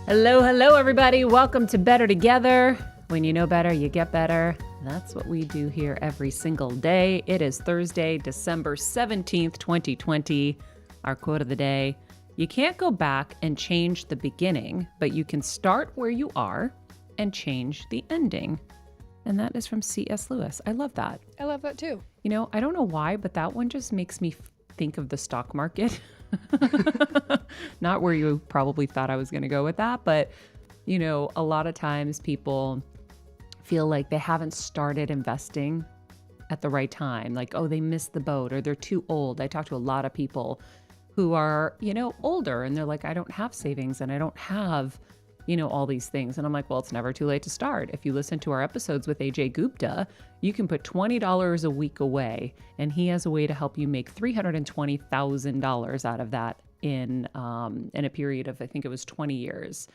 Hello, hello, everybody. Welcome to Better Together. When you know better, you get better. That's what we do here every single day. It is Thursday, December 17th, 2020. Our quote of the day: you can't go back and change the beginning, but you can start where you are and change the ending. And that is from C.S. Lewis. I love that. I love that too. You know, I don't know why, but that one just makes me think of the stock market. Not where you probably thought I was going to go with that, but you know, a lot of times people feel like they haven't started investing at the right time. Like, oh, they missed the boat or they're too old. I talk to a lot of people who are, you know, older and they're like, I don't have savings and I don't have, you know, all these things. And I'm like, well, it's never too late to start. If you listen to our episodes with AJ Gupta, you can put $20 a week away and he has a way to help you make $320,000 out of that in a period of, I think it was 20 years.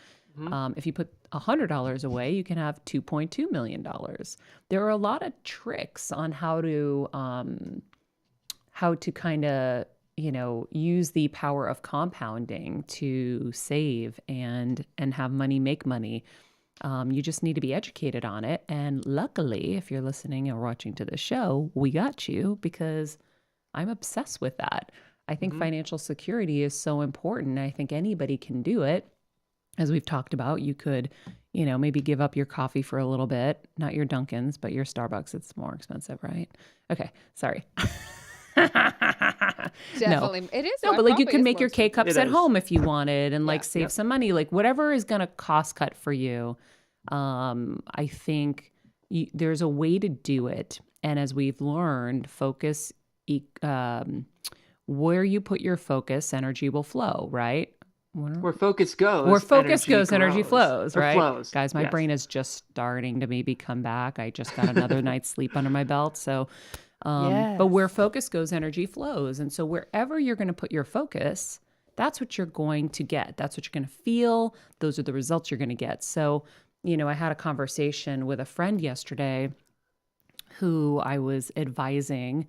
If you put $100 away, you can have $2.2 million. There are a lot of tricks on how to kind of, you know, use the power of compounding to save and have money make money. You just need to be educated on it. And luckily, if you're listening or watching to the show, we got you because I'm obsessed with that. I think financial security is so important. I think anybody can do it. As we've talked about, you could, you know, maybe give up your coffee for a little bit, not your Dunkin's, but your Starbucks. It's more expensive, right? Okay. Sorry. Definitely. No. It is. No, but like you can make your K-cups at home if you wanted and like save some money, like whatever is going to cost cut for you. I think there's a way to do it. And as we've learned, focus, where you put your focus, energy will flow, right? Where focus goes, energy flows, right? Flows. Guys, my brain is just starting to maybe come back. I just got another night's sleep under my belt. So, but where focus goes, energy flows. And so wherever you're going to put your focus, that's what you're going to get. That's what you're going to feel. Those are the results you're going to get. So, you know, I had a conversation with a friend yesterday who I was advising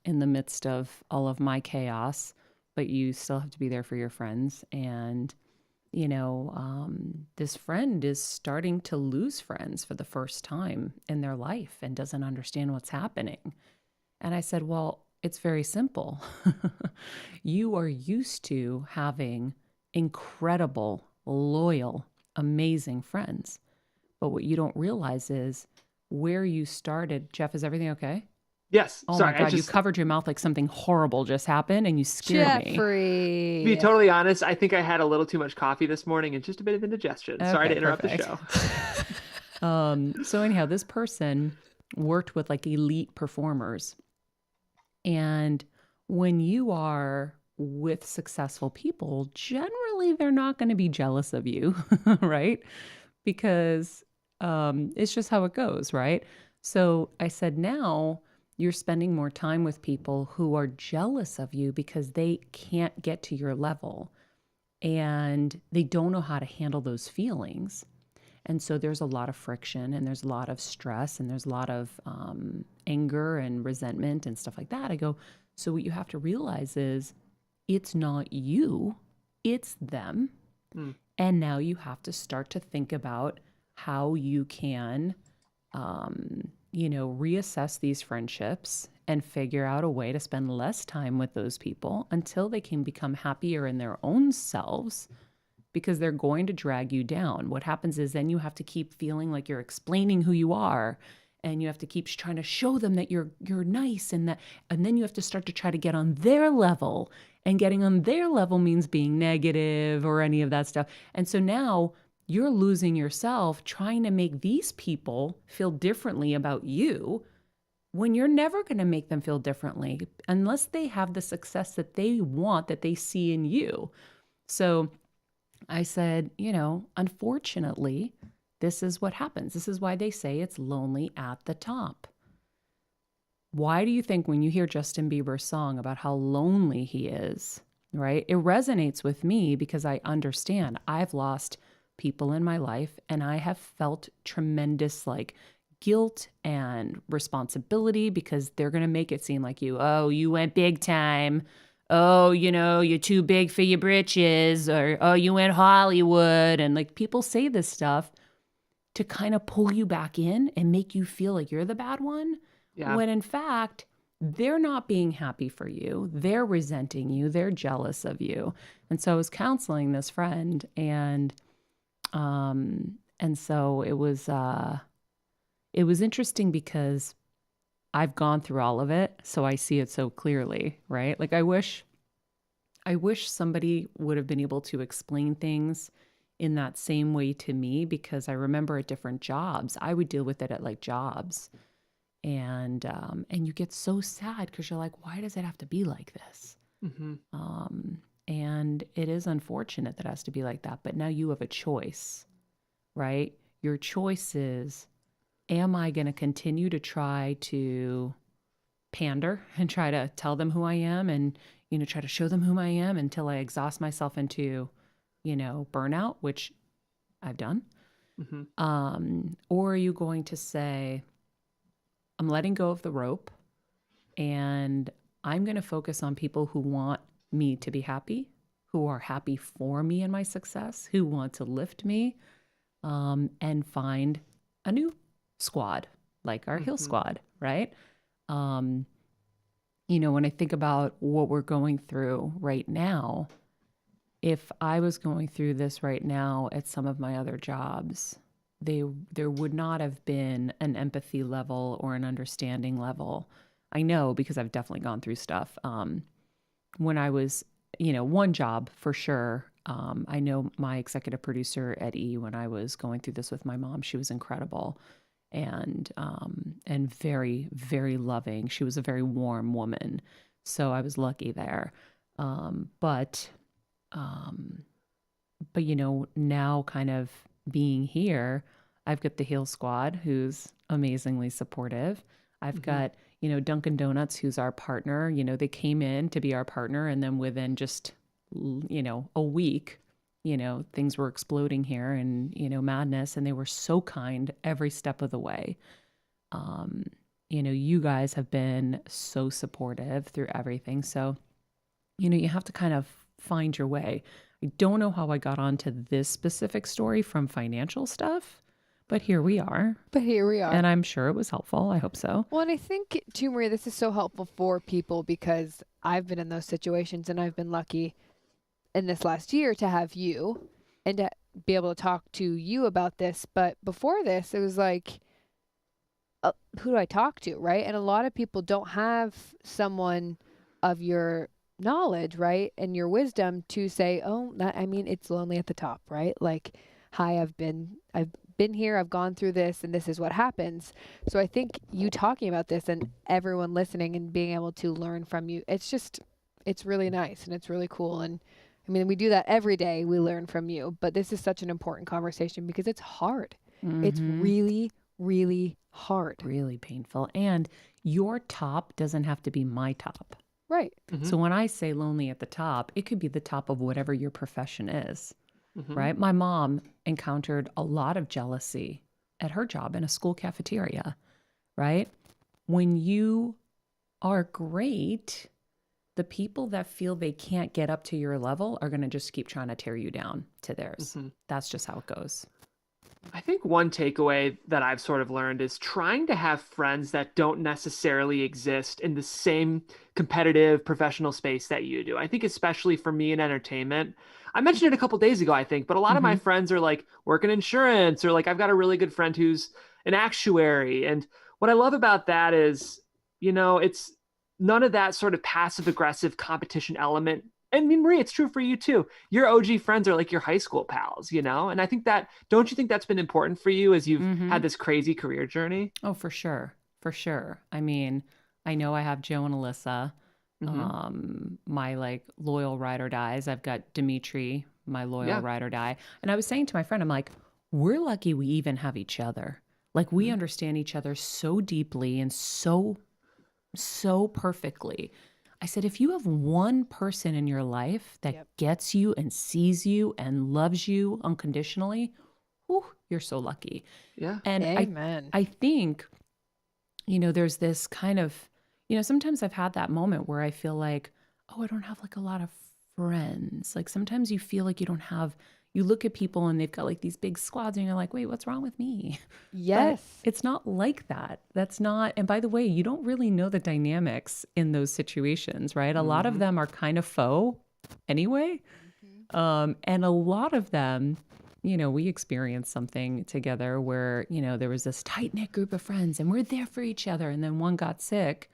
in the midst of all of my chaos, but you still have to be there for your friends. And, you know, this friend is starting to lose friends for the first time in their life and doesn't understand what's happening. And I said, well, it's very simple. You are used to having incredible, loyal, amazing friends. But what you don't realize is where you started. Jeff, is everything okay? Yes. Oh sorry, my God, you covered your mouth like something horrible just happened and you scared me. Jeffrey. To be totally honest, I think I had a little too much coffee this morning and just a bit of indigestion. Sorry to interrupt the show. So anyhow, this person worked with like elite performers. And when you are with successful people, generally they're not going to be jealous of you, right? Because it's just how it goes, right? So I said, now you're spending more time with people who are jealous of you because they can't get to your level and they don't know how to handle those feelings. And so there's a lot of friction and there's a lot of stress and there's a lot of anger and resentment and stuff like that. I go, so what you have to realize is it's not you, it's them. And now you have to start to think about how you can you know, reassess these friendships and figure out a way to spend less time with those people until they can become happier in their own selves, because they're going to drag you down. What happens is then you have to keep feeling like you're explaining who you are, and you have to keep trying to show them that you're nice and then you have to start to try to get on their level, and getting on their level means being negative or any of that stuff. And so now you're losing yourself trying to make these people feel differently about you when you're never going to make them feel differently unless they have the success that they want, that they see in you. So I said, you know, unfortunately, this is what happens. This is why they say it's lonely at the top. Why do you think when you hear Justin Bieber's song about how lonely he is, right? It resonates with me because I understand I've lost people in my life and I have felt tremendous like guilt and responsibility because they're going to make it seem like you went big time. oh, you're too big for your britches, or, oh, you went Hollywood. And like people say this stuff to kind of pull you back in and make you feel like you're the bad one. Yeah. When in fact, they're not being happy for you. They're resenting you. They're jealous of you. And so I was counseling this friend, and so it was interesting because I've gone through all of it, so I see it so clearly, right? Like I wish somebody would have been able to explain things in that same way to me, because I remember at different jobs, I would deal with it at like jobs. And you get so sad because you're like, why does it have to be like this? Mm-hmm. And it is unfortunate that it has to be like that, but now you have a choice, right? Your choice is, am I going to continue to try to pander and try to tell them who I am and, try to show them who I am until I exhaust myself into, burnout, which I've done? Mm-hmm. Or are you going to say, I'm letting go of the rope and I'm going to focus on people who want me to be happy, who are happy for me and my success, who want to lift me, and find a new squad, like our Heal Squad, right? When I think about what we're going through right now, if I was going through this right now at some of my other jobs, there would not have been an empathy level or an understanding level. I know because I've definitely gone through stuff. When I was, one job for sure. I know my executive producer at E, when I was going through this with my mom, she was incredible and very, very loving. She was a very warm woman. So I was lucky there. But now kind of being here, I've got the Heal Squad, who's amazingly supportive. I've got, Dunkin Donuts, who's our partner. They came in to be our partner, and then within just, a week, things were exploding here and, madness, and they were so kind every step of the way. You guys have been so supportive through everything. So, you have to kind of find your way. I don't know how I got onto this specific story from financial stuff, but here we are. And I'm sure it was helpful. I hope so. Well, and I think, too, Maria, this is so helpful for people because I've been in those situations and I've been lucky in this last year to have you and to be able to talk to you about this. But before this, it was like, who do I talk to, right? And a lot of people don't have someone of your knowledge, right, and your wisdom to say, oh, it's lonely at the top, right? Like, hi, I've been here, I've gone through this, and this is what happens. So I think you talking about this and everyone listening and being able to learn from you, it's really nice and it's really cool. And we do that every day. We learn from you, but this is such an important conversation because it's hard. It's really, really hard. Really painful. And your top doesn't have to be my top. Right. So when I say lonely at the top, it could be the top of whatever your profession is, right? My mom encountered a lot of jealousy at her job in a school cafeteria, right? When you are great, the people that feel they can't get up to your level are going to just keep trying to tear you down to theirs. That's just how it goes. I think one takeaway that I've sort of learned is trying to have friends that don't necessarily exist in the same competitive professional space that you do. I think especially for me in entertainment, I mentioned it a couple days ago, I think, but a lot of my friends are like working insurance, or like I've got a really good friend who's an actuary. And what I love about that is, it's none of that sort of passive aggressive competition element. And Marie, it's true for you too. Your OG friends are like your high school pals, and I think don't you think that's been important for you as you've had this crazy career journey? Oh, for sure. For sure. I know I have Joe and Alyssa, my like loyal ride or dies. I've got Dimitri, my loyal ride or die. And I was saying to my friend, I'm like, we're lucky we even have each other. Like we understand each other so deeply and so perfectly. I said, if you have one person in your life that gets you and sees you and loves you unconditionally, whew, you're so lucky. Yeah. And Amen. I think, there's this kind of, sometimes I've had that moment where I feel like, oh, I don't have like a lot of friends. Like sometimes you feel like you don't have, you look at people and they've got like these big squads and you're like, wait, what's wrong with me? But Yes. it's not like that. That's not, and by the way, you don't really know the dynamics in those situations, right? A lot of them are kind of faux anyway. And a lot of them, we experienced something together where, there was this tight knit group of friends and we're there for each other. And then one got sick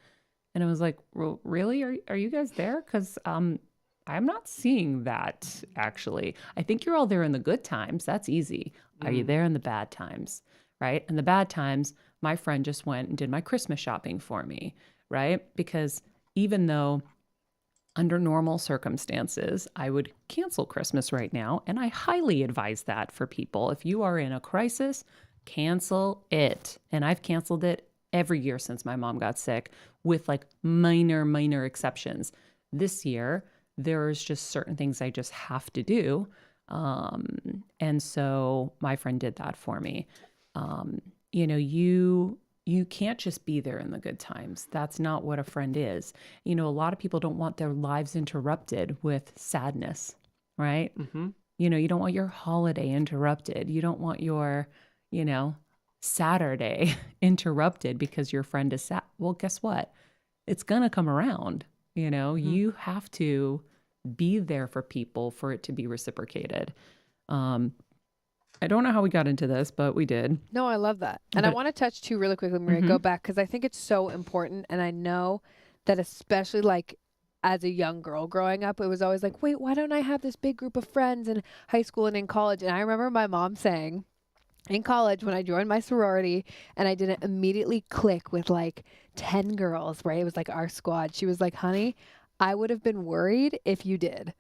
and I was like, well, really? Are you guys there? Because I'm not seeing that actually. I think you're all there in the good times. That's easy. Are you there in the bad times? Right? And the bad times, my friend just went and did my Christmas shopping for me, right? Because even though under normal circumstances, I would cancel Christmas right now. And I highly advise that for people. If you are in a crisis, cancel it. And I've canceled it every year since my mom got sick with like minor exceptions. This year, there's just certain things I just have to do. And so my friend did that for me. You can't just be there in the good times. That's not what a friend is. A lot of people don't want their lives interrupted with sadness, right? You don't want your holiday interrupted. You don't want your, Saturday interrupted because your friend is sad. Well, guess what? It's going to come around. You have to be there for people for it to be reciprocated. I don't know how we got into this, but we did. No, I love that. And I want to touch too really quickly, Maria, go back, because I think it's so important. And I know that especially like as a young girl growing up, it was always like, wait, why don't I have this big group of friends in high school and in college? And I remember my mom saying in college when I joined my sorority and I didn't immediately click with like 10 girls, right? It was like our squad. She was like, honey, I would have been worried if you did.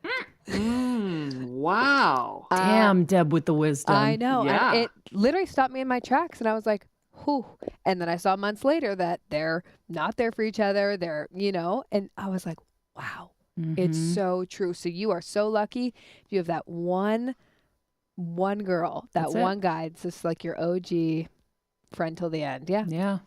Wow. Damn, Deb with the wisdom. I know. Yeah. And it literally stopped me in my tracks. And I was like, whew. And then I saw months later that they're not there for each other. They're, and I was like, wow, it's so true. So you are so lucky. You have that one girl, that one guy. It's just like your OG friend till the end. Yeah. Yeah.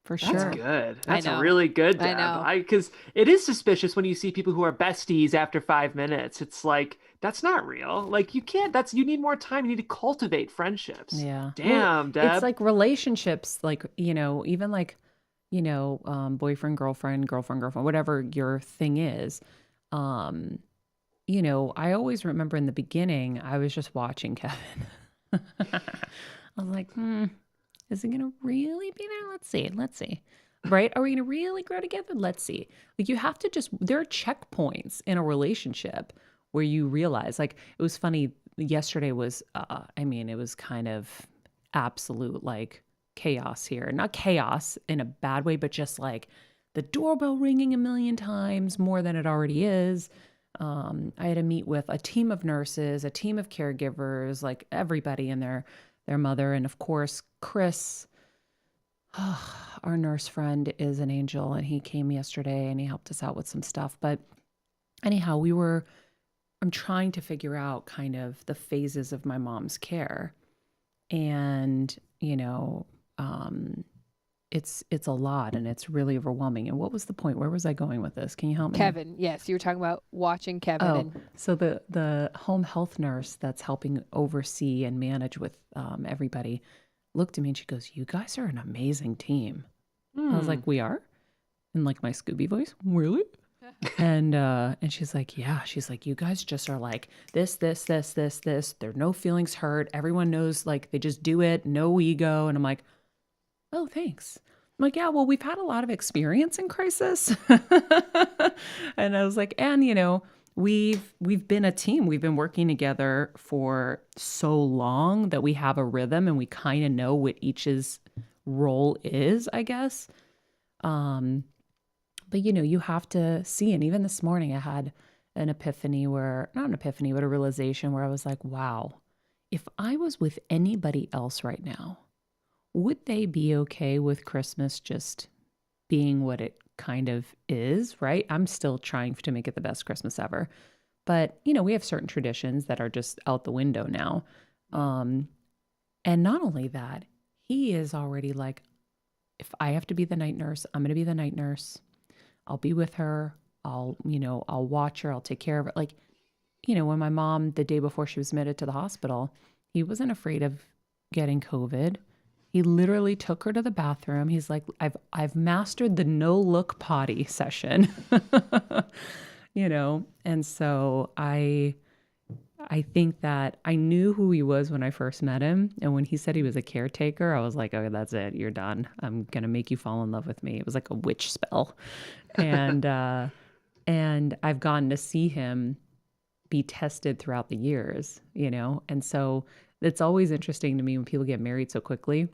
For sure. That's good. That's know. really good, Deb. I know. Because it is suspicious when you see people who are besties after 5 minutes. It's like, that's not real. Like, you can't, you need more time. You need to cultivate friendships. Yeah. Damn, Deb. It's like relationships, like, even like, boyfriend, girlfriend, whatever your thing is. I always remember in the beginning, I was just watching Kevin. I was like, is it going to really be there? Let's see. Right? Are we going to really grow together? Let's see. Like you have to there are checkpoints in a relationship where you realize, like, it was funny. Yesterday was, it was kind of absolute like chaos here. Not chaos in a bad way, but just like the doorbell ringing a million times more than it already is. I had to meet with a team of nurses, a team of caregivers, like everybody and their mother. And of course, Chris, our nurse friend, is an angel, and he came yesterday and he helped us out with some stuff. But anyhow, I'm trying to figure out kind of the phases of my mom's care. And, it's a lot and it's really overwhelming. And what was the point? Where was I going with this? Can you help me? Kevin, yes, you were talking about watching Kevin. Oh, so the home health nurse that's helping oversee and manage with everybody looked at me and she goes, "You guys are an amazing team." I was like, "We are?" In like my Scooby voice, really? And she's like, "Yeah." She's like, "You guys just are like this. There are no feelings hurt. Everyone knows, like, they just do it. No ego." And I'm like, "Oh, thanks." I'm like, "Yeah, well, we've had a lot of experience in crisis." And I was like, "And, we've been a team. We've been working together for so long that we have a rhythm and we kind of know what each's role is, I guess." But you have to see. And even this morning I had an epiphany not an epiphany, but a realization where I was like, wow, if I was with anybody else right now, would they be okay with Christmas just being what it kind of is, right? I'm still trying to make it the best Christmas ever. But, we have certain traditions that are just out the window now. And not only that, he is already like, if I have to be the night nurse, I'm going to be the night nurse. I'll be with her. I'll watch her, I'll take care of her. Like, when my mom, the day before she was admitted to the hospital, he wasn't afraid of getting COVID. He literally took her to the bathroom. He's like, I've mastered the no look potty session, And so I think that I knew who he was when I first met him. And when he said he was a caretaker, I was like, okay, that's it. You're done. I'm going to make you fall in love with me. It was like a witch spell. And, and I've gotten to see him be tested throughout the years, And so it's always interesting to me when people get married so quickly.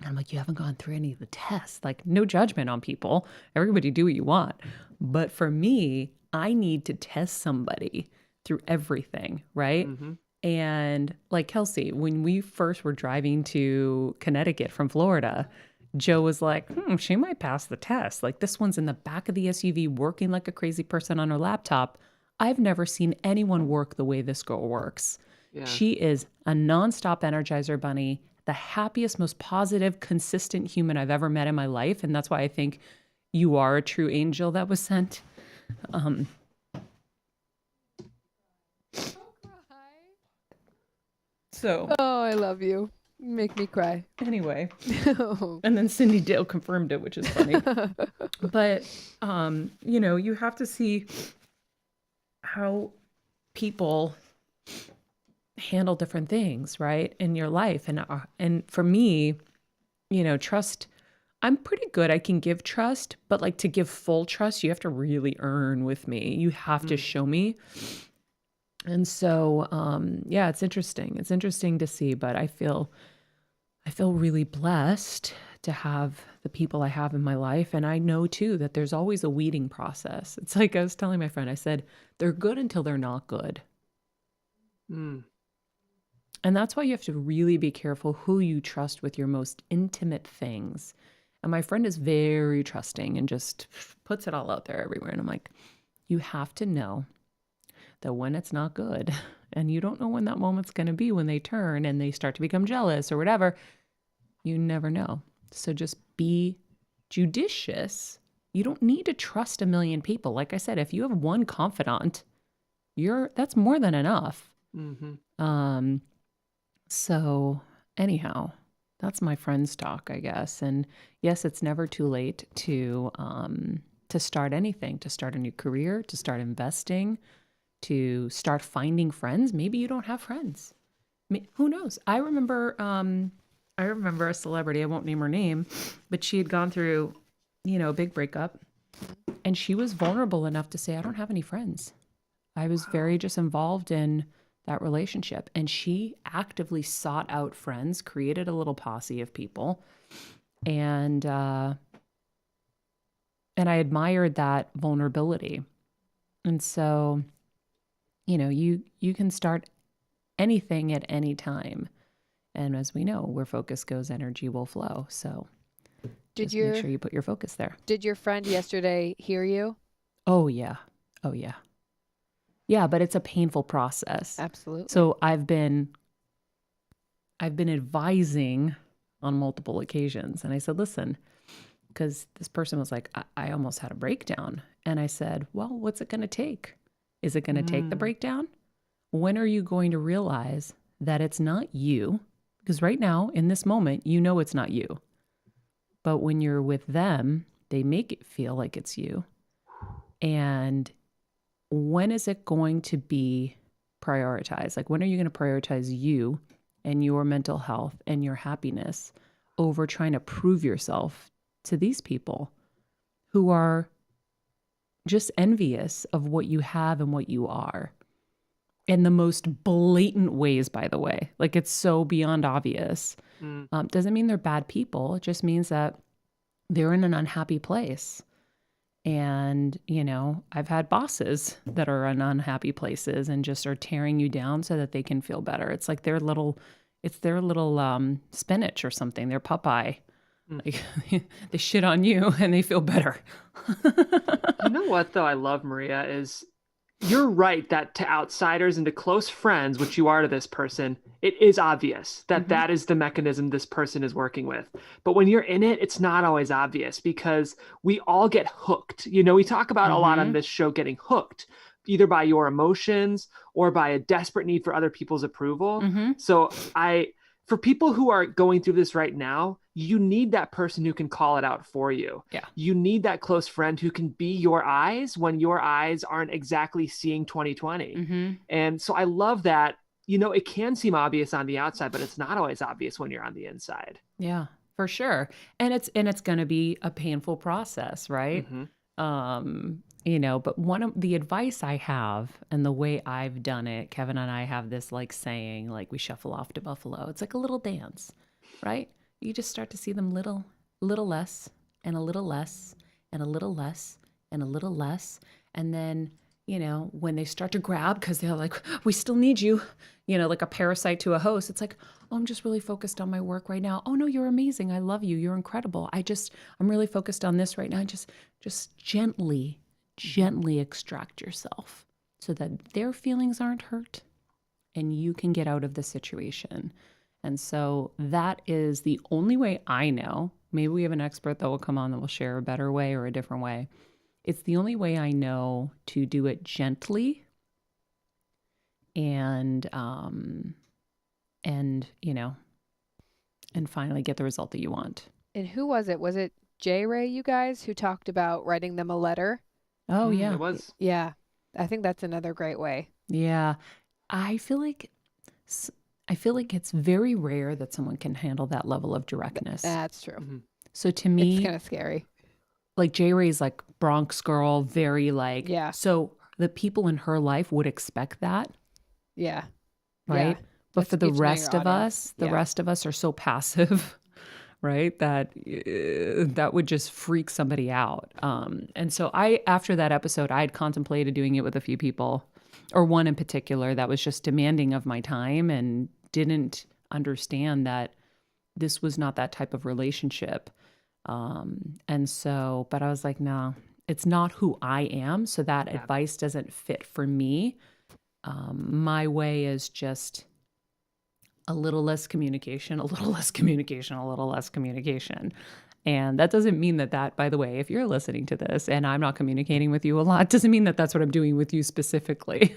I'm like, you haven't gone through any of the tests. Like, no judgment on people. Everybody do what you want. But for me, I need to test somebody through everything, right? Mm-hmm. And like Kelsey, when we first were driving to Connecticut from Florida, Joe was like, she might pass the test. Like, this one's in the back of the SUV working like a crazy person on her laptop. I've never seen anyone work the way this girl works. Yeah. She is a nonstop Energizer bunny, the happiest, most positive, consistent human I've ever met in my life. And that's why I think you are a true angel that was sent. So. Oh, I love you. You make me cry. Anyway. And then Cindy Dale confirmed it, which is funny. But, you have to see how people handle different things, right, in your life. And for me, trust, I'm pretty good. I can give trust, but like to give full trust, you have to really earn with me. You have to show me. And so, it's interesting. It's interesting to see, but I feel really blessed to have the people I have in my life. And I know too that there's always a weeding process. It's like I was telling my friend, I said, they're good until they're not good. Mm. And that's why you have to really be careful who you trust with your most intimate things. And my friend is very trusting and just puts it all out there everywhere. And I'm like, you have to know that when it's not good, and you don't know when that moment's going to be, when they turn and they start to become jealous or whatever, you never know. So just be judicious. You don't need to trust a million people. Like I said, if you have one confidant, that's more than enough. Mm-hmm. So anyhow, that's my friend's talk, I guess. And yes, it's never too late to start anything, to start a new career, to start investing, to start finding friends. Maybe you don't have friends. Who knows? I remember a celebrity, I won't name her name, but she had gone through, a big breakup, and she was vulnerable enough to say, I don't have any friends. I was very just involved in that relationship. And she actively sought out friends, created a little posse of people. And I admired that vulnerability. And so, you can start anything at any time. And as we know, where focus goes, energy will flow. So make sure you put your focus there. Did your friend yesterday hear you? Oh, yeah. Oh, yeah. Yeah, but it's a painful process. Absolutely. So I've been advising on multiple occasions. And I said, listen, because this person was like, I almost had a breakdown. And I said, well, what's it going to take? Is it going to take the breakdown? When are you going to realize that it's not you? Because right now, in this moment, it's not you. But when you're with them, they make it feel like it's you. And when is it going to be prioritized? Like, when are you going to prioritize you and your mental health and your happiness over trying to prove yourself to these people who are just envious of what you have and what you are? In the most blatant ways, by the way. Like, it's so beyond obvious. Doesn't mean they're bad people. It just means that they're in an unhappy place. And, I've had bosses that are in unhappy places and just are tearing you down so that they can feel better. It's like their little spinach or something, their Popeye. Like, they shit on you and they feel better. You know what, though, I love, Maria, is you're right that to outsiders and to close friends, which you are to this person, it is obvious that that is the mechanism this person is working with. But when you're in it, it's not always obvious because we all get hooked. We talk about a lot on this show getting hooked, either by your emotions or by a desperate need for other people's approval. So for people who are going through this right now, you need that person who can call it out for you. Yeah. You need that close friend who can be your eyes when your eyes aren't exactly seeing 2020. And so I love that, it can seem obvious on the outside, but it's not always obvious when you're on the inside. Yeah, for sure. And it's going to be a painful process, right? But one of the advice I have and the way I've done it, Kevin and I have this like saying, like we shuffle off to Buffalo. It's like a little dance, right? You just start to see them little less and a little less and a little less and a little less. And then, when they start to grab, because they're like, we still need you, like a parasite to a host. It's like, oh, I'm just really focused on my work right now. Oh no, you're amazing. I love you. You're incredible. I'm really focused on this right now. Just gently extract yourself so that their feelings aren't hurt and you can get out of the situation. And so that is the only way I know. Maybe we have an expert that will come on that will share a better way or a different way. It's the only way I know to do it gently and finally get the result that you want. And who was it? Was it J. Ray, you guys, who talked about writing them a letter? Oh, yeah. It was. Yeah. I think that's another great way. Yeah. I feel like it's very rare that someone can handle that level of directness. That's true. So to me, it's kind of scary. Like J. Ray's like Bronx girl, very like, yeah. So the people in her life would expect that. Yeah. Right. Yeah. But for the rest of us, rest of us are so passive, right? That would just freak somebody out. And so after that episode, I had contemplated doing it with a few people, or one in particular that was just demanding of my time and didn't understand that this was not that type of relationship. But I was like, no, it's not who I am. So that advice doesn't fit for me. My way is just a little less communication, a little less communication, a little less communication. And that doesn't mean that, by the way, if you're listening to this and I'm not communicating with you a lot, doesn't mean that that's what I'm doing with you specifically.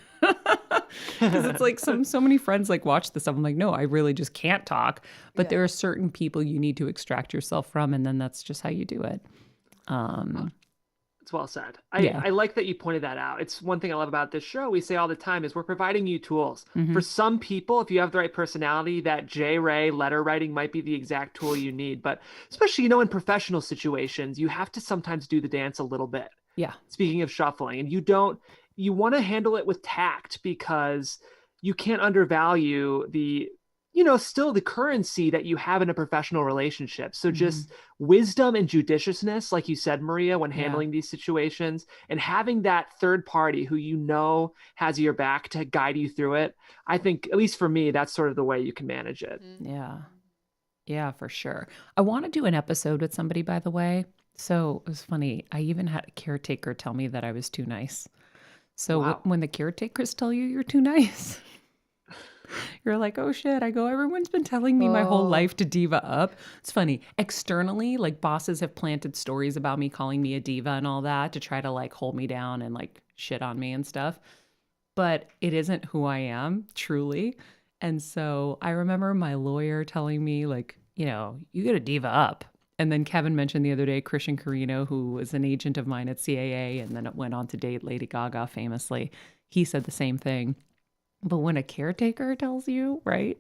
Because it's like so many friends like watch this stuff. I'm like, no, I really just can't talk. But there are certain people you need to extract yourself from. And then that's just how you do it. It's well said. I like that you pointed that out. It's one thing I love about this show. We say all the time is we're providing you tools. For some people, if you have the right personality, that J. Ray letter writing might be the exact tool you need. But especially, in professional situations, you have to sometimes do the dance a little bit. Yeah. Speaking of shuffling, and you want to handle it with tact because you can't undervalue still the currency that you have in a professional relationship. So just wisdom and judiciousness, like you said, Maria, when handling these situations, and having that third party who has your back to guide you through it. I think, at least for me, that's sort of the way you can manage it. Yeah. Yeah, for sure. I want to do an episode with somebody, by the way. So it was funny. I even had a caretaker tell me that I was too nice. So when the caretakers tell you you're too nice, you're like, oh shit. I go, everyone's been telling me my whole life to diva up. It's funny. Externally, like bosses have planted stories about me calling me a diva and all that to try to like hold me down and like shit on me and stuff. But it isn't who I am, truly. And so I remember my lawyer telling me like, you got to diva up. And then Kevin mentioned the other day, Christian Carino, who was an agent of mine at CAA and then went on to date Lady Gaga famously. He said the same thing. But when a caretaker tells you, right?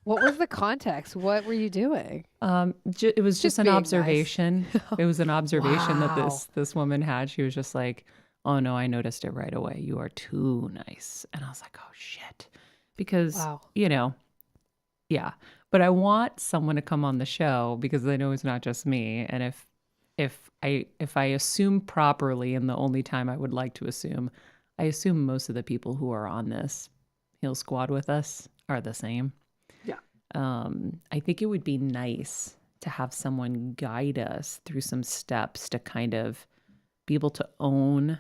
What was the context? What were you doing? It was just an observation. Nice. It was an observation that this woman had. She was just like, oh no, I noticed it right away. You are too nice. And I was like, oh shit. Because, yeah. But I want someone to come on the show because I know it's not just me. And if I assume properly, and the only time I would like to assume, I assume most of the people who are on this Heal Squad with us are the same. Yeah. I think it would be nice to have someone guide us through some steps to kind of be able to own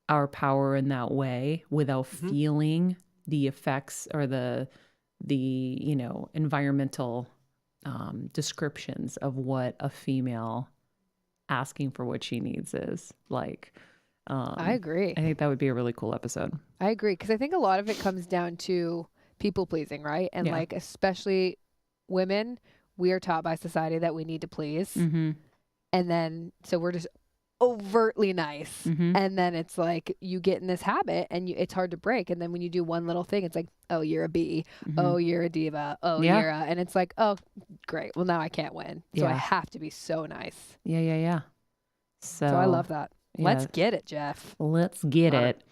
our power in that way without feeling the effects or the environmental descriptions of what a female asking for what she needs is like. I agree. I think that would be a really cool episode. I agree, because I think a lot of it comes down to people pleasing, right? And like, especially women, we are taught by society that we need to please. Mm-hmm. And then, so we're just overtly nice. Mm-hmm. And then it's like, you get in this habit and it's hard to break. And then when you do one little thing, it's like, oh, you're a B. Mm-hmm. Oh, you're a diva. Oh, Yeah. you're a, and it's like, oh, great. Well, now I can't win. So I Yeah. have to be so nice. Yeah. So I love that. yeah. Let's get it, Jeff. Let's get Love it.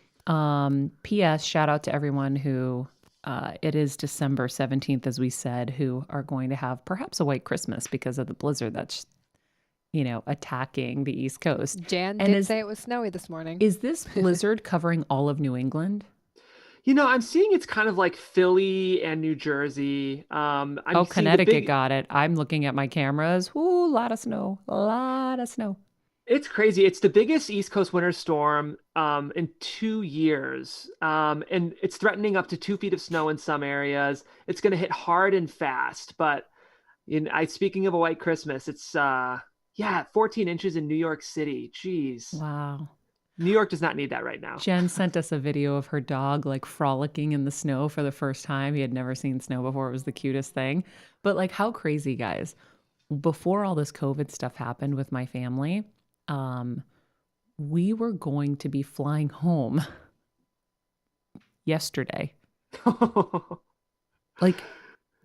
P.S. Shout out to everyone who, it is December 17th, as we said, who are going to have perhaps a white Christmas because of the blizzard that's, attacking the East Coast. Jan And did say it was snowy this morning. Is this blizzard covering all of New England? I'm seeing it's kind of like Philly and New Jersey. I'm seeing the Connecticut got it. I'm looking at my cameras. Ooh, a lot of snow. A lot of snow. It's crazy. It's the biggest East Coast winter storm in 2 years. And it's threatening up to 2 feet of snow in some areas. It's going to hit hard and fast. But speaking of a white Christmas, it's 14 inches in New York City. Jeez. Wow. New York does not need that right now. Jen sent us a video of her dog like frolicking in the snow for the first time. He had never seen snow before. It was the cutest thing. But like, how crazy, guys. Before all this COVID stuff happened with my family, we were going to be flying home yesterday. Like,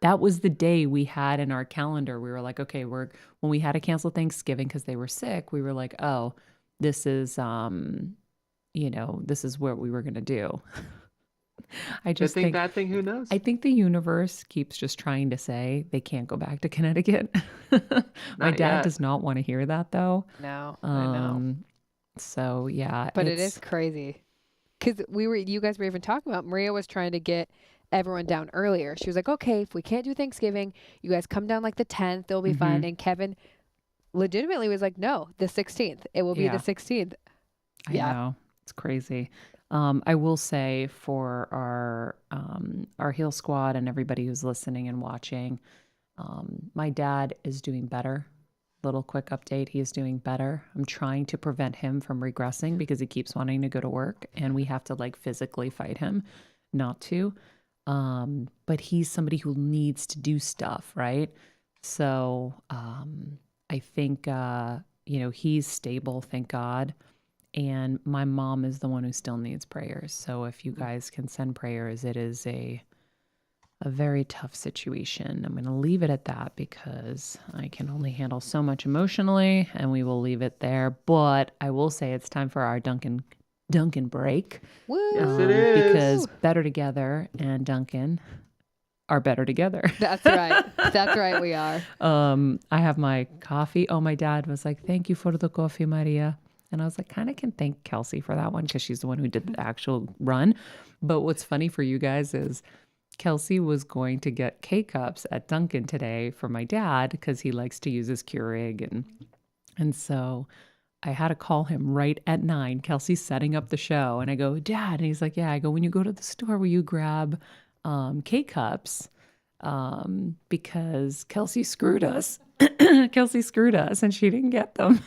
that was the day we had in our calendar. We were like, okay, when we had to cancel Thanksgiving because they were sick, we were like, oh, this is, this is what we were going to do. I just Good thing, bad thing, who knows? I think the universe keeps just trying to say they can't go back to Connecticut. My dad yet. does not want to hear that, though. No, I know. So yeah, But it is crazy. Because you guys were even talking about, Maria was trying to get everyone down earlier. She was like, okay, if we can't do Thanksgiving, you guys come down like the 10th, they'll be fine. And Kevin legitimately was like, no, the 16th. It will be the 16th. I know. It's crazy. I will say for our Heal Squad and everybody who's listening and watching, my dad is doing better. Little quick update. He is doing better. I'm trying to prevent him from regressing because he keeps wanting to go to work and we have to like physically fight him not to. But he's somebody who needs to do stuff, right? So I think, he's stable, thank God. And my mom is the one who still needs prayers. So if you guys can send prayers, it is a very tough situation. I'm going to leave it at that because I can only handle so much emotionally, and we will leave it there. But I will say it's time for our Dunkin break. Woo! Yes, it is. Because Better Together and Dunkin are better together. That's right. That's right, we are. I have my coffee. Oh, my dad was like, thank you for the coffee, Maria. And I was like, kind of can thank Kelsey for that one because she's the one who did the actual run. But what's funny for you guys is Kelsey was going to get K-Cups at Dunkin' today for my dad because he likes to use his Keurig. And so I had to call him right at 9. Kelsey's setting up the show. And I go, Dad. And he's like, yeah. I go, when you go to the store, will you grab K-Cups? Because Kelsey screwed us. Kelsey screwed us and she didn't get them.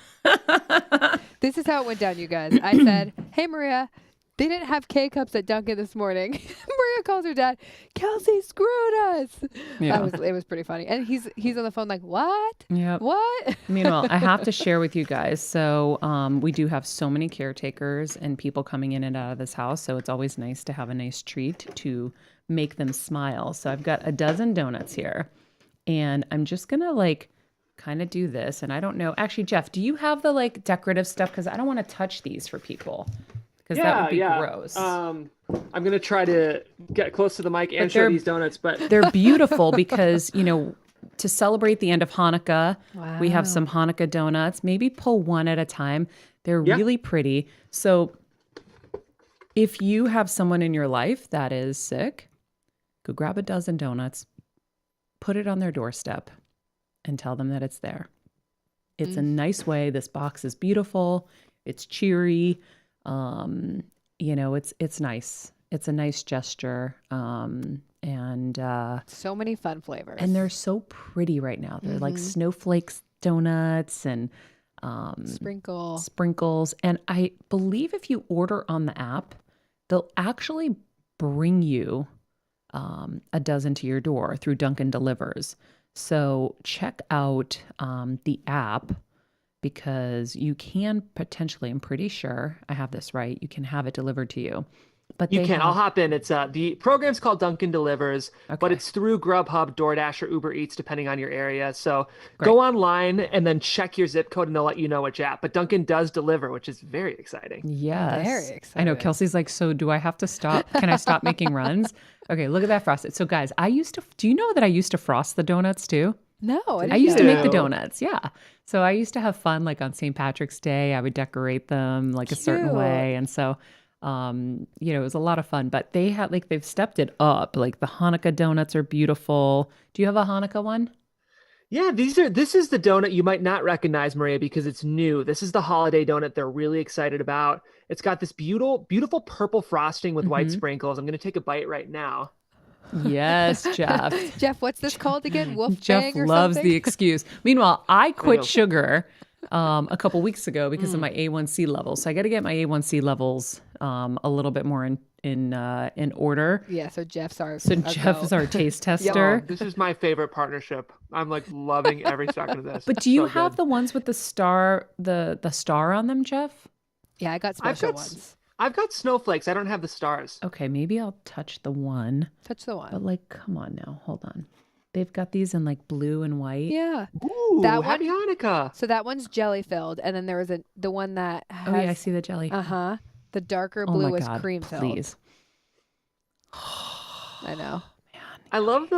This is how it went down, you guys. I said, hey, Maria, they didn't have K-Cups at Dunkin' this morning. Maria calls her dad, Kelsey screwed us. Yeah. It was pretty funny. And he's on the phone like, what? Yep. What? Meanwhile, I have to share with you guys. So we do have so many caretakers and people coming in and out of this house. So it's always nice to have a nice treat to make them smile. So I've got a dozen donuts here. And I'm just going to kind of do this. And I don't know. Actually, Jeff, do you have the decorative stuff? Because I don't want to touch these for people. Because that would be gross. I'm going to try to get close to the mic and show these donuts. But they're beautiful because, to celebrate the end of Hanukkah, we have some Hanukkah donuts. Maybe pull one at a time. They're really pretty. So if you have someone in your life that is sick, go grab a dozen donuts, put it on their doorstep, and tell them that it's there. It's a nice way. This box is beautiful. It's cheery. it's nice. It's a nice gesture. And So many fun flavors. they're so pretty right now. They're like snowflakes donuts and sprinkles. And I believe if you order on the app, they'll actually bring you a dozen to your door through Dunkin Delivers. So check out the app because you can potentially, I'm pretty sure I have this right, you can have it delivered to you. But You can. I'll hop in. It's the program's called Dunkin Delivers, but it's through Grubhub, DoorDash, or Uber Eats, depending on your area. So go online and then check your zip code, and they'll let you know which app. But Dunkin does deliver, which is very exciting. Yes. Very exciting. I know. Kelsey's like, so do I have to stop? Can I stop making runs? Okay, look at that frosted. So guys, do you know that I used to frost the donuts too? No, I used to make the donuts. Yeah. So I used to have fun like on St. Patrick's Day. I would decorate them like a certain way. And so it was a lot of fun, but they've stepped it up. Like the Hanukkah donuts are beautiful. Do you have a Hanukkah one? Yeah, this is the donut you might not recognize, Maria, because it's new. This is the holiday donut they're really excited about. It's got this beautiful purple frosting with white sprinkles. I'm going to take a bite right now. Yes, Jeff. Jeff, what's this called again? Wolf Jeff Bang or loves something? the excuse. Meanwhile, I quit sugar a couple weeks ago because of my A1C levels. So I got to get my A1C levels a little bit more in order. Yeah, so Jeff's our taste tester. This is my favorite partnership. I'm like loving every second of this. But do you have the ones with the star on them, Jeff? Yeah, I got special ones. I've got snowflakes. I don't have the stars. Okay, maybe I'll touch the one. Touch the one. But like, come on now, hold on. They've got these in like blue and white. Yeah. Ooh, happy Hanukkah. So that one's jelly filled, and then there was the one that has, oh yeah, I see the jelly. The darker blue was cream filled. Please. I know. I love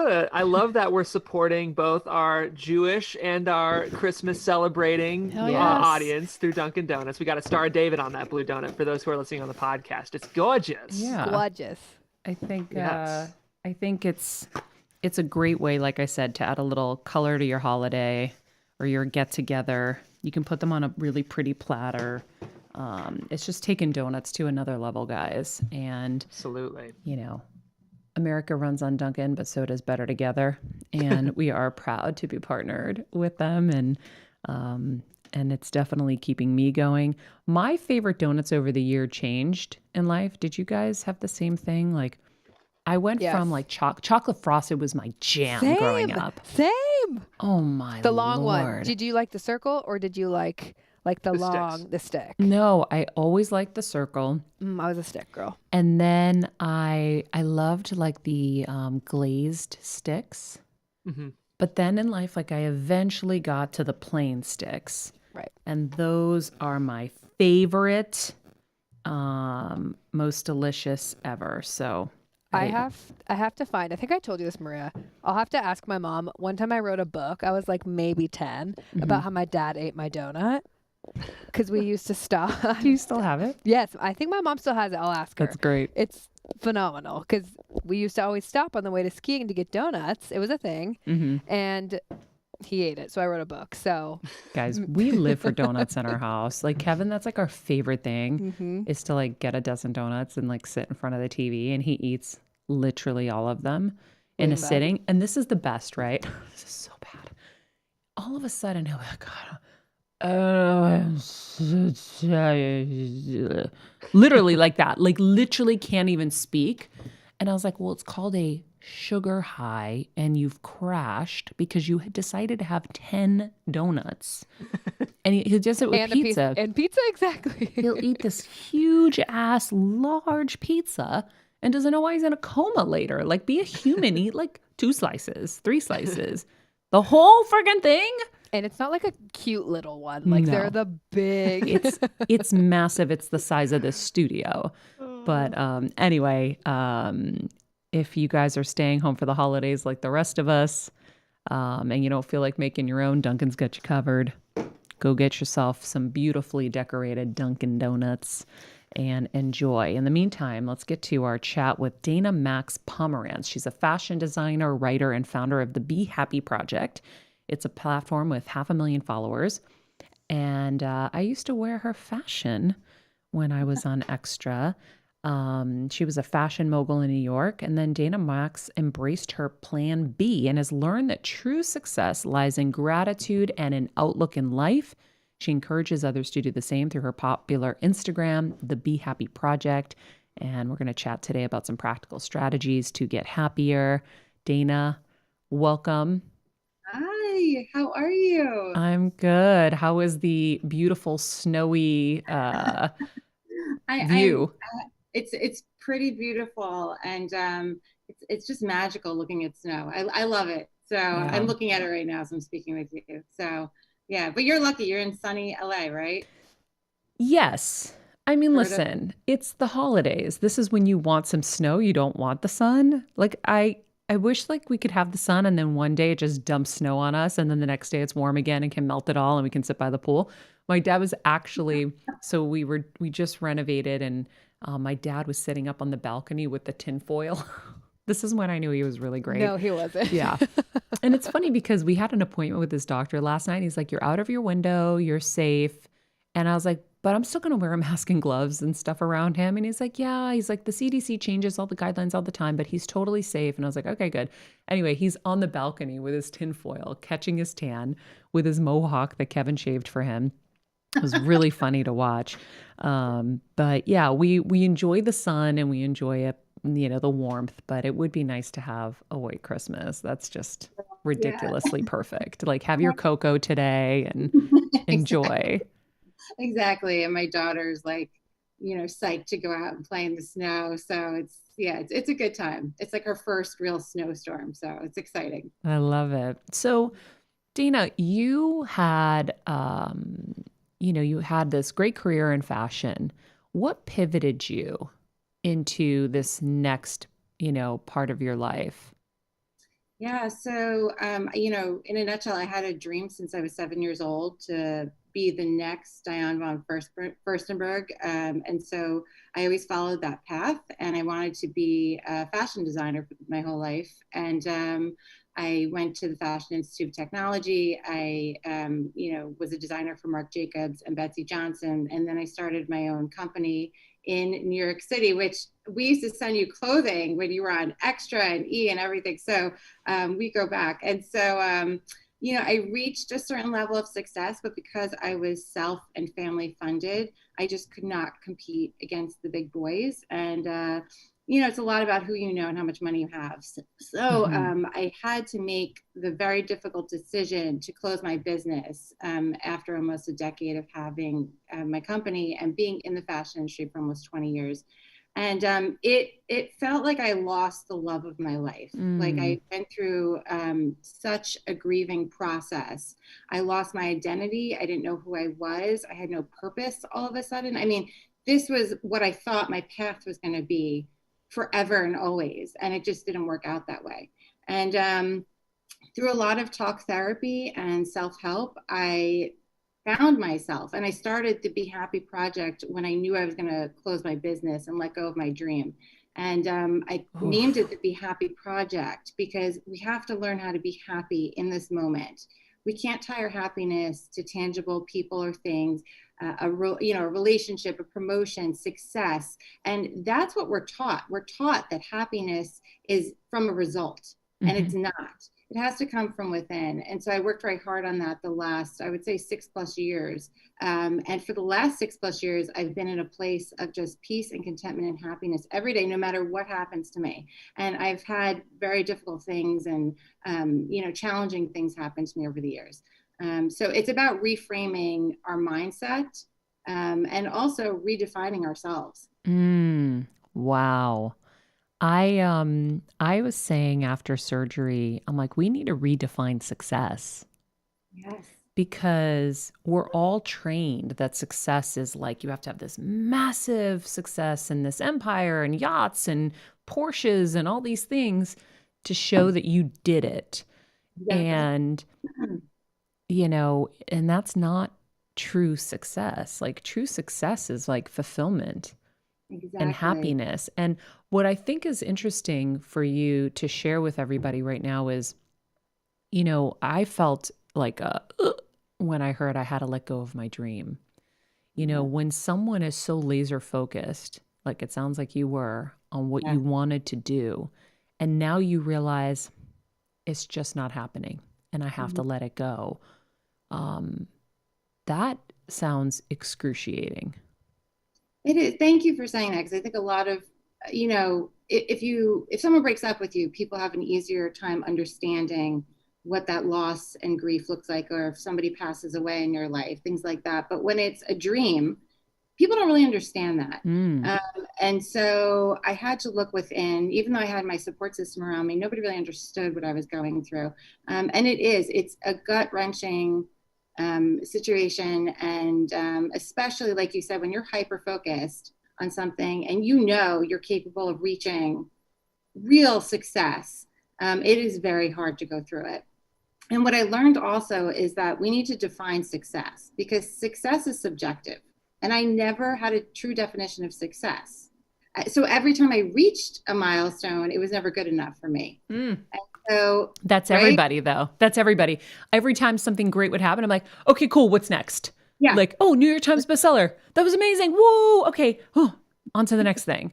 that we're supporting both our Jewish and our Christmas celebrating audience through Dunkin' Donuts. We got a Star of David on that blue donut for those who are listening on the podcast. It's gorgeous. Yeah. Gorgeous. I think it's a great way, like I said, to add a little color to your holiday or your get together. You can put them on a really pretty platter. It's just taking donuts to another level, guys. And absolutely, America runs on Dunkin', but so does Better Together, and we are proud to be partnered with them, and it's definitely keeping me going. My favorite donuts over the year changed in life. Did you guys have the same thing? Like, I went from like chocolate frosted was my jam growing up. Same. Oh my! The long Lord. one. Did you like the circle or did you like the stick? No, I always liked the circle. I was a stick girl. And then I loved like the glazed sticks. Mm-hmm. But then in life, like I eventually got to the plain sticks. Right. And those are my favorite, most delicious ever. So I have to find, I think I told you this, Maria. I'll have to ask my mom. One time I wrote a book, I was like maybe 10, about how my dad ate my donut. Because we used to stop. Do you still have it? Yes, I think my mom still has it. I'll ask her. That's great. It's phenomenal because we used to always stop on the way to skiing to get donuts. It was a thing. And he ate it. So I wrote a book. So guys, we live for donuts in our house. Like Kevin, that's like our favorite thing is to like get a dozen donuts and like sit in front of the TV, and he eats literally all of them in a sitting. And this is the best, right? This is so bad. All of a sudden he'll be like, God, literally like that, like literally can't even speak. And I was like, well, it's called a sugar high and you've crashed because you had decided to have 10 donuts. And he just it with pizza. And pizza, exactly. He'll eat this huge ass large pizza and doesn't know why he's in a coma later. Like, be a human, eat like 2 slices, 3 slices, the whole friggin' thing. And it's not like a cute little one. Like they're the big. It's massive. It's the size of this studio. But anyway, if you guys are staying home for the holidays like the rest of us, and you don't feel like making your own, Dunkin's got you covered. Go get yourself some beautifully decorated Dunkin' Donuts and enjoy. In the meantime, let's get to our chat with Dana-Maxx Pomerantz. She's a fashion designer, writer, and founder of the Be Happy Project. It's a platform with 500,000 followers. And I used to wear her fashion when I was on Extra. She was a fashion mogul in New York, and then Dana-Max embraced her plan B and has learned that true success lies in gratitude and an outlook in life. She encourages others to do the same through her popular Instagram, The Be Happy Project. And we're going to chat today about some practical strategies to get happier. Dana, welcome. Hi, how are you? I'm good. How is the beautiful snowy I'm view? it's pretty beautiful and it's just magical looking at snow. I love it. So Yeah. I'm looking at it right now as I'm speaking with you. So yeah, but you're lucky. You're in sunny LA, right? Yes. I mean, Sort of. listen, it's the holidays. This is when you want some snow, you don't want the sun. Like I wish like we could have the sun and then one day it just dumps snow on us and then the next day it's warm again and can melt it all and we can sit by the pool. My dad was actually so we just renovated and my dad was sitting up on the balcony with the tin foil. This is when I knew he was really great. No, he wasn't. Yeah. And it's funny because we had an appointment with his doctor last night. He's like, "You're out of your window, you're safe." And I was like, "But I'm still going to wear a mask and gloves and stuff around him." And he's like, "Yeah." He's like, "The CDC changes all the guidelines all the time, but he's totally safe." And I was like, "Okay, good." Anyway, he's on the balcony with his tinfoil, catching his tan with his mohawk that Kevin shaved for him. It was really funny to watch. But yeah, we enjoy the sun and we enjoy it, the warmth, but it would be nice to have a white Christmas. That's just Yeah, ridiculously perfect. Like have your cocoa today and exactly. enjoy. Exactly. And my daughter's like, psyched to go out and play in the snow. So it's a good time. It's like her first real snowstorm. So it's exciting. I love it. So, Dana, you had this great career in fashion. What pivoted you into this next, part of your life? Yeah, so in a nutshell, I had a dream since I was 7 years old to be the next Diane von Furstenberg, and so I always followed that path. And I wanted to be a fashion designer for my whole life. And I went to the Fashion Institute of Technology. I, was a designer for Marc Jacobs and Betsy Johnson, and then I started my own company in New York City, which we used to send you clothing when you were on Extra and E and everything. So we go back. And so, I reached a certain level of success, but because I was self and family funded, I just could not compete against the big boys. And, it's a lot about who you know and how much money you have. So Hmm. I had to make the very difficult decision to close my business after almost a decade of having my company and being in the fashion industry for almost 20 years. And it felt like I lost the love of my life. Like Mm. I went through such a grieving process. I lost my identity. I didn't know who I was. I had no purpose all of a sudden. I mean, this was what I thought my path was going to be forever and always, and it just didn't work out that way. And through a lot of talk therapy and self-help, I found myself and I started the Be Happy Project when I knew I was going to close my business and let go of my dream. And I named Oof. it the Be Happy Project because we have to learn how to be happy in this moment. We can't tie our happiness to tangible people or things, a relationship, a promotion, success, and that's what we're taught. We're taught that happiness is from a result, and Hmm. it's not. It has to come from within. And so I worked very hard on that the last, I would say, 6+ years. And for the last 6+ years, I've been in a place of just peace and contentment and happiness every day, no matter what happens to me. And I've had very difficult things and, challenging things happen to me over the years. So it's about reframing our mindset and also redefining ourselves. Mm. Wow. I was saying after surgery, I'm like, we need to redefine success Yes. because we're all trained that success is like you have to have this massive success and this empire and yachts and Porsches and all these things to show that you did it. Exactly. And, and that's not true success. Like true success is like fulfillment and Exactly. happiness. And what I think is interesting for you to share with everybody right now is, I felt like when I heard I had to let go of my dream. Yeah. When someone is so laser focused, like it sounds like you were, on what Yeah. you wanted to do. And now you realize it's just not happening and I have to let it go. That sounds excruciating. It is. Thank you for saying that, because I think a lot of, if someone breaks up with you, people have an easier time understanding what that loss and grief looks like, or if somebody passes away in your life, things like that. But when it's a dream, people don't really understand that. And so I had to look within, even though I had my support system around me, nobody really understood what I was going through. And it's a gut wrenching situation. And especially, like you said, when you're hyper focused on something and you're capable of reaching real success, it is very hard to go through it. And what I learned also is that we need to define success, because success is subjective. And I never had a true definition of success. So every time I reached a milestone, it was never good enough for me. So that's everybody, though. That's everybody. Every time something great would happen, I'm like, okay, cool. What's next? Yeah. Like, oh, New York Times bestseller. That was amazing. Woo. Okay. Oh, on to the next thing.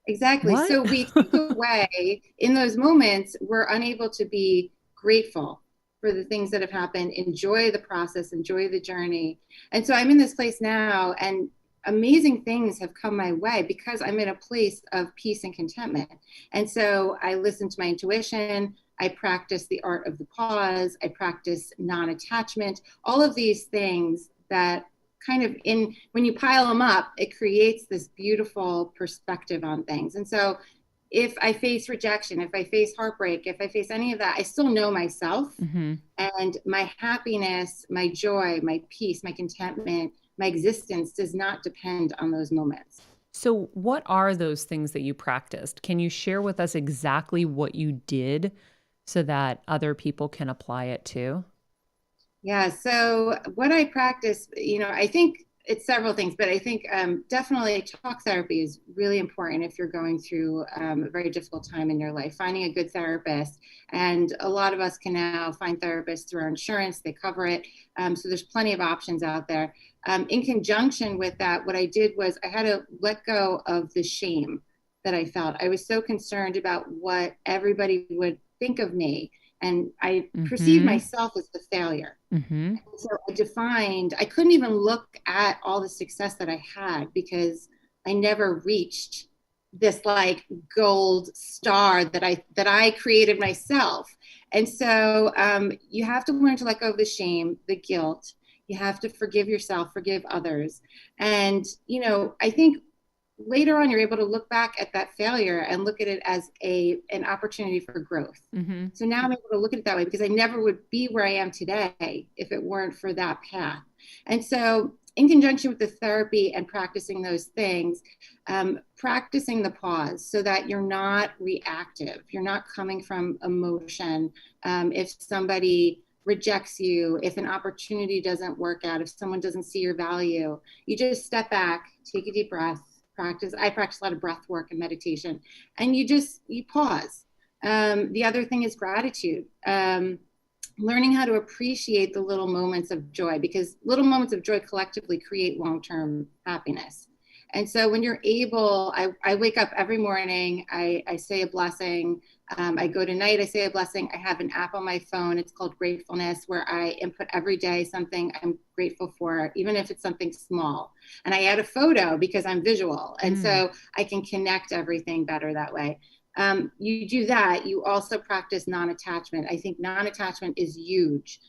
Exactly. What? So we take away in those moments, we're unable to be grateful for the things that have happened, enjoy the process, enjoy the journey. And so I'm in this place now, and amazing things have come my way because I'm in a place of peace and contentment. And so I listen to my intuition. I practice the art of the pause. I practice non-attachment, all of these things that kind of when you pile them up, it creates this beautiful perspective on things. And so if I face rejection, if I face heartbreak, if I face any of that, I still know myself, and my happiness, my joy, my peace, my contentment, my existence does not depend on those moments. So what are those things that you practiced? Can you share with us exactly what you did so that other people can apply it too? Yeah. So what I practice, I think it's several things, but I think definitely talk therapy is really important if you're going through a very difficult time in your life. Finding a good therapist, and a lot of us can now find therapists through our insurance; they cover it. So there's plenty of options out there. In conjunction with that, what I did was I had to let go of the shame that I felt. I was so concerned about what everybody would think of me. And I perceived myself as the failure. So I couldn't even look at all the success that I had, because I never reached this like gold star that I created myself. And so you have to learn to let go of the shame, the guilt. You have to forgive yourself, forgive others. And, I think later on, you're able to look back at that failure and look at it as an opportunity for growth. So now I'm able to look at it that way, because I never would be where I am today if it weren't for that path. And so in conjunction with the therapy and practicing those things, practicing the pause so that you're not reactive, you're not coming from emotion. If somebody rejects you, if an opportunity doesn't work out, if someone doesn't see your value, you just step back, take a deep breath. I practice a lot of breath work and meditation, and you pause. The other thing is gratitude. Learning how to appreciate the little moments of joy, because little moments of joy collectively create long-term happiness. And so when you're able, I wake up every morning, I say a blessing. I go to night, I say a blessing. I have an app on my phone. It's called Gratefulness, where I input every day something I'm grateful for, even if it's something small. And I add a photo because I'm visual. And so I can connect everything better that way. You do that. You also practice non-attachment. I think non-attachment is huge,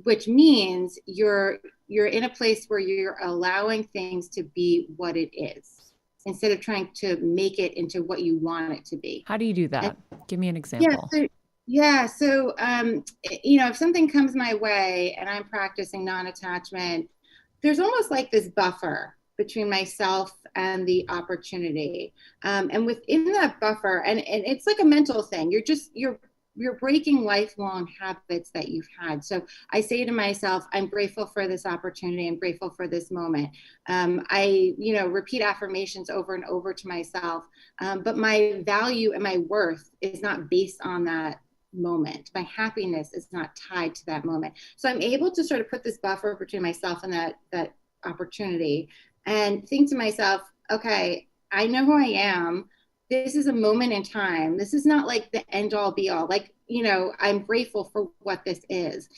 which means you're in a place where you're allowing things to be what it is, instead of trying to make it into what you want it to be. How do you do that? Give me an example. So if something comes my way and I'm practicing non-attachment, there's almost like this buffer between myself and the opportunity. And within that buffer, and it's like a mental thing, you're breaking lifelong habits that you've had. So I say to myself, I'm grateful for this opportunity. I'm grateful for this moment. I repeat affirmations over and over to myself. But my value and my worth is not based on that moment. My happiness is not tied to that moment. So I'm able to sort of put this buffer between myself and that opportunity, and think to myself, okay, I know who I am. This is a moment in time. This is not like the end all be all. Like, I'm grateful for what this is.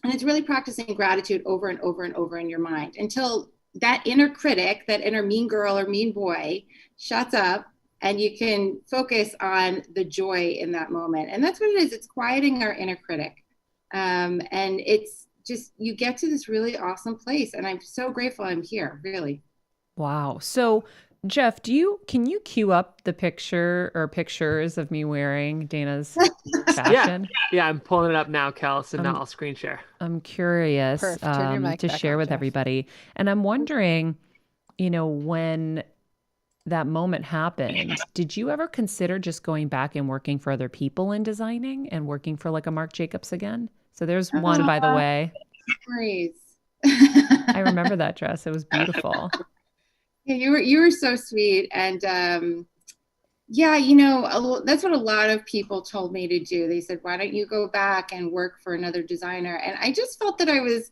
And it's really practicing gratitude over and over and over in your mind until that inner critic, that inner mean girl or mean boy shuts up, and you can focus on the joy in that moment. And that's what it is. It's quieting our inner critic. And it's just, you get to this really awesome place. And I'm so grateful I'm here, really. Wow. So, Jeff, can you cue up the picture or pictures of me wearing Dana's fashion? Yeah, I'm pulling it up now, Kel, so now Um, I'll screen share. I'm curious Perf, turn your mic to back share on, with Jeff. everybody. And I'm wondering, when that moment happened, did you ever consider just going back and working for other people in designing and working for like a Marc Jacobs again? So there's one, by the way. Memories. I remember that dress. It was beautiful. Yeah, you were so sweet. And yeah, that's what a lot of people told me to do. They said, why don't you go back and work for another designer? And I just felt that I was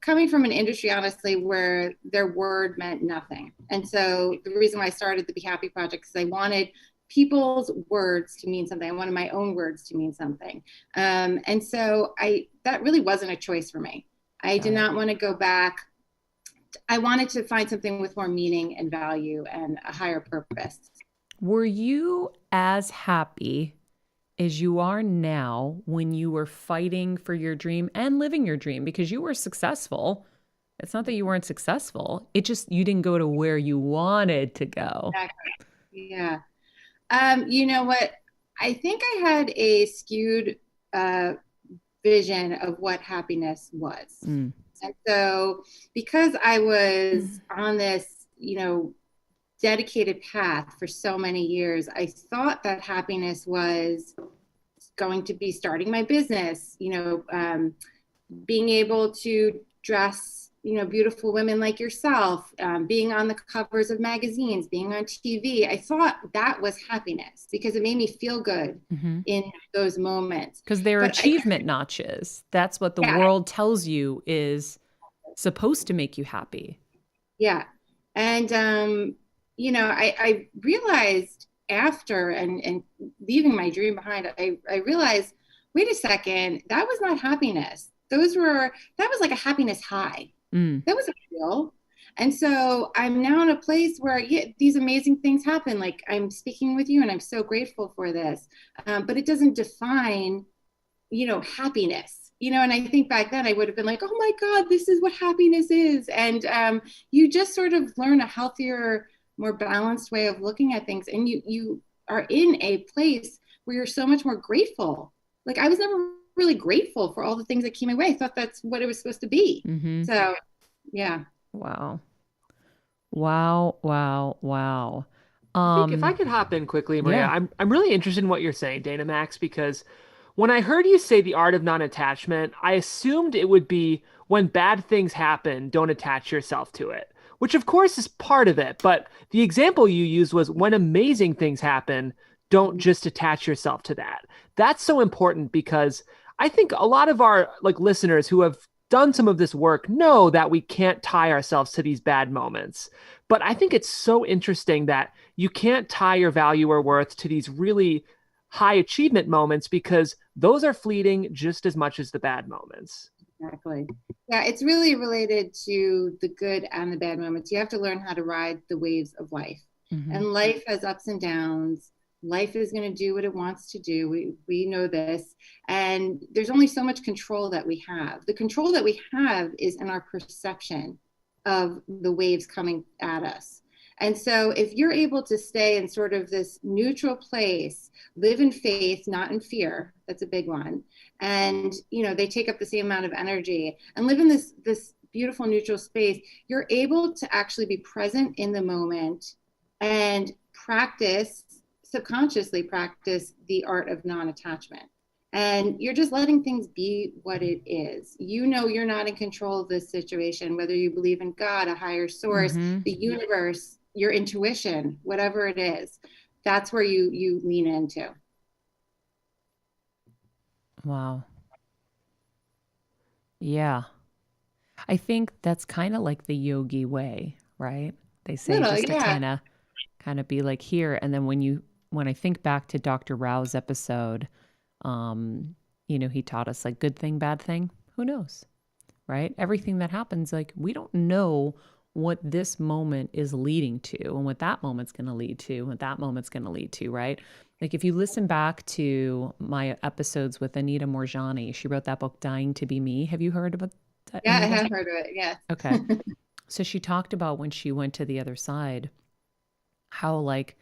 coming from an industry, honestly, where their word meant nothing. And so the reason why I started the Be Happy Project is I wanted people's words to mean something. I wanted my own words to mean something. And so that really wasn't a choice for me. I did not want to go back. I wanted to find something with more meaning and value and a higher purpose. Were you as happy as you are now when you were fighting for your dream and living your dream? Because you were successful. It's not that you weren't successful. It just, you didn't go to where you wanted to go. Exactly. Yeah. You know what? I think I had a skewed vision of what happiness was. And so because I was on this, dedicated path for so many years, I thought that happiness was going to be starting my business, being able to dress, beautiful women like yourself, being on the covers of magazines, being on TV. I thought that was happiness because it made me feel good in those moments. Because they're achievement notches. That's what the world tells you is supposed to make you happy. Yeah. And, I realized after and leaving my dream behind, I realized, wait a second, that was not happiness. That was like a happiness high. That wasn't real. And so I'm now in a place where these amazing things happen. Like I'm speaking with you and I'm so grateful for this. But it doesn't define, happiness, and I think back then I would have been like, oh my God, this is what happiness is. And you just sort of learn a healthier, more balanced way of looking at things. And you are in a place where you're so much more grateful. Like I was never really grateful for all the things that came my way. I thought that's what it was supposed to be. So, yeah. Wow. I think if I could hop in quickly, Maria, I'm really interested in what you're saying, DanaMax, because when I heard you say the art of non-attachment, I assumed it would be when bad things happen, don't attach yourself to it, which of course is part of it. But the example you used was when amazing things happen, don't just attach yourself to that. That's so important because I think a lot of our listeners who have done some of this work know that we can't tie ourselves to these bad moments. But I think it's so interesting that you can't tie your value or worth to these really high achievement moments because those are fleeting just as much as the bad moments. Exactly. Yeah, it's really related to the good and the bad moments. You have to learn how to ride the waves of life. And life has ups and downs. Life is going to do what it wants to do. We know this. And there's only so much control that we have. The control that we have is in our perception of the waves coming at us. And so if you're able to stay in sort of this neutral place, live in faith, not in fear, that's a big one. And, they take up the same amount of energy and live in this beautiful neutral space, you're able to actually be present in the moment and subconsciously practice the art of non-attachment. And you're just letting things be what it is. You're not in control of this situation, whether you believe in God, a higher source, the universe, your intuition, whatever it is. That's where you lean into. Wow. Yeah. I think that's kind of like the yogi way, right? They say Little, just to yeah. kind of be like here. And then when I think back to Dr. Rao's episode, he taught us like good thing, bad thing, who knows, right? Everything that happens, like we don't know what this moment is leading to and what that moment's going to lead to, what that moment's going to lead to, right? Like if you listen back to my episodes with Anita Morjani, she wrote that book, Dying to Be Me. Have you heard about that, Yeah, I Anita? have heard of it. Yes. Okay. So she talked about when she went to the other side, how like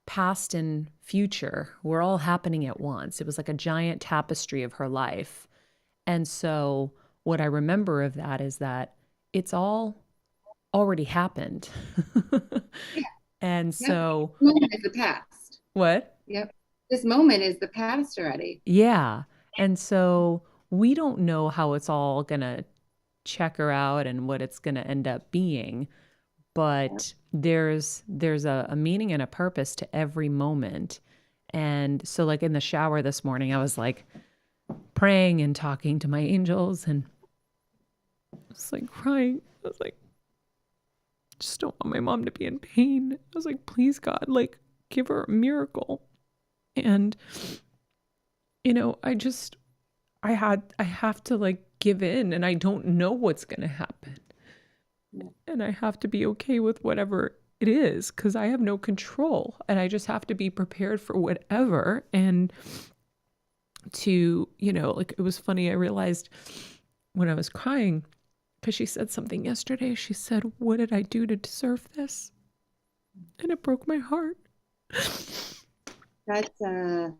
past and future were all happening at once. It was like a giant tapestry of her life. And so what I remember of that is that it's all already happened. And Yep. so This moment is the past. what? Yep. This moment is the past already. Yeah. And so we don't know how it's all going to check her out and what it's going to end up being, but there's a meaning and a purpose to every moment. And so like in the shower this morning, I was like praying and talking to my angels and just like crying. I was like, just don't want my mom to be in pain. I was like, please God, like give her a miracle. And I have to like give in, and I don't know what's going to happen. And I have to be okay with whatever it is because I have no control, and I just have to be prepared for whatever. And like it was funny. I realized when I was crying, because she said something yesterday, she said, "What did I do to deserve this?" And it broke my heart. That's I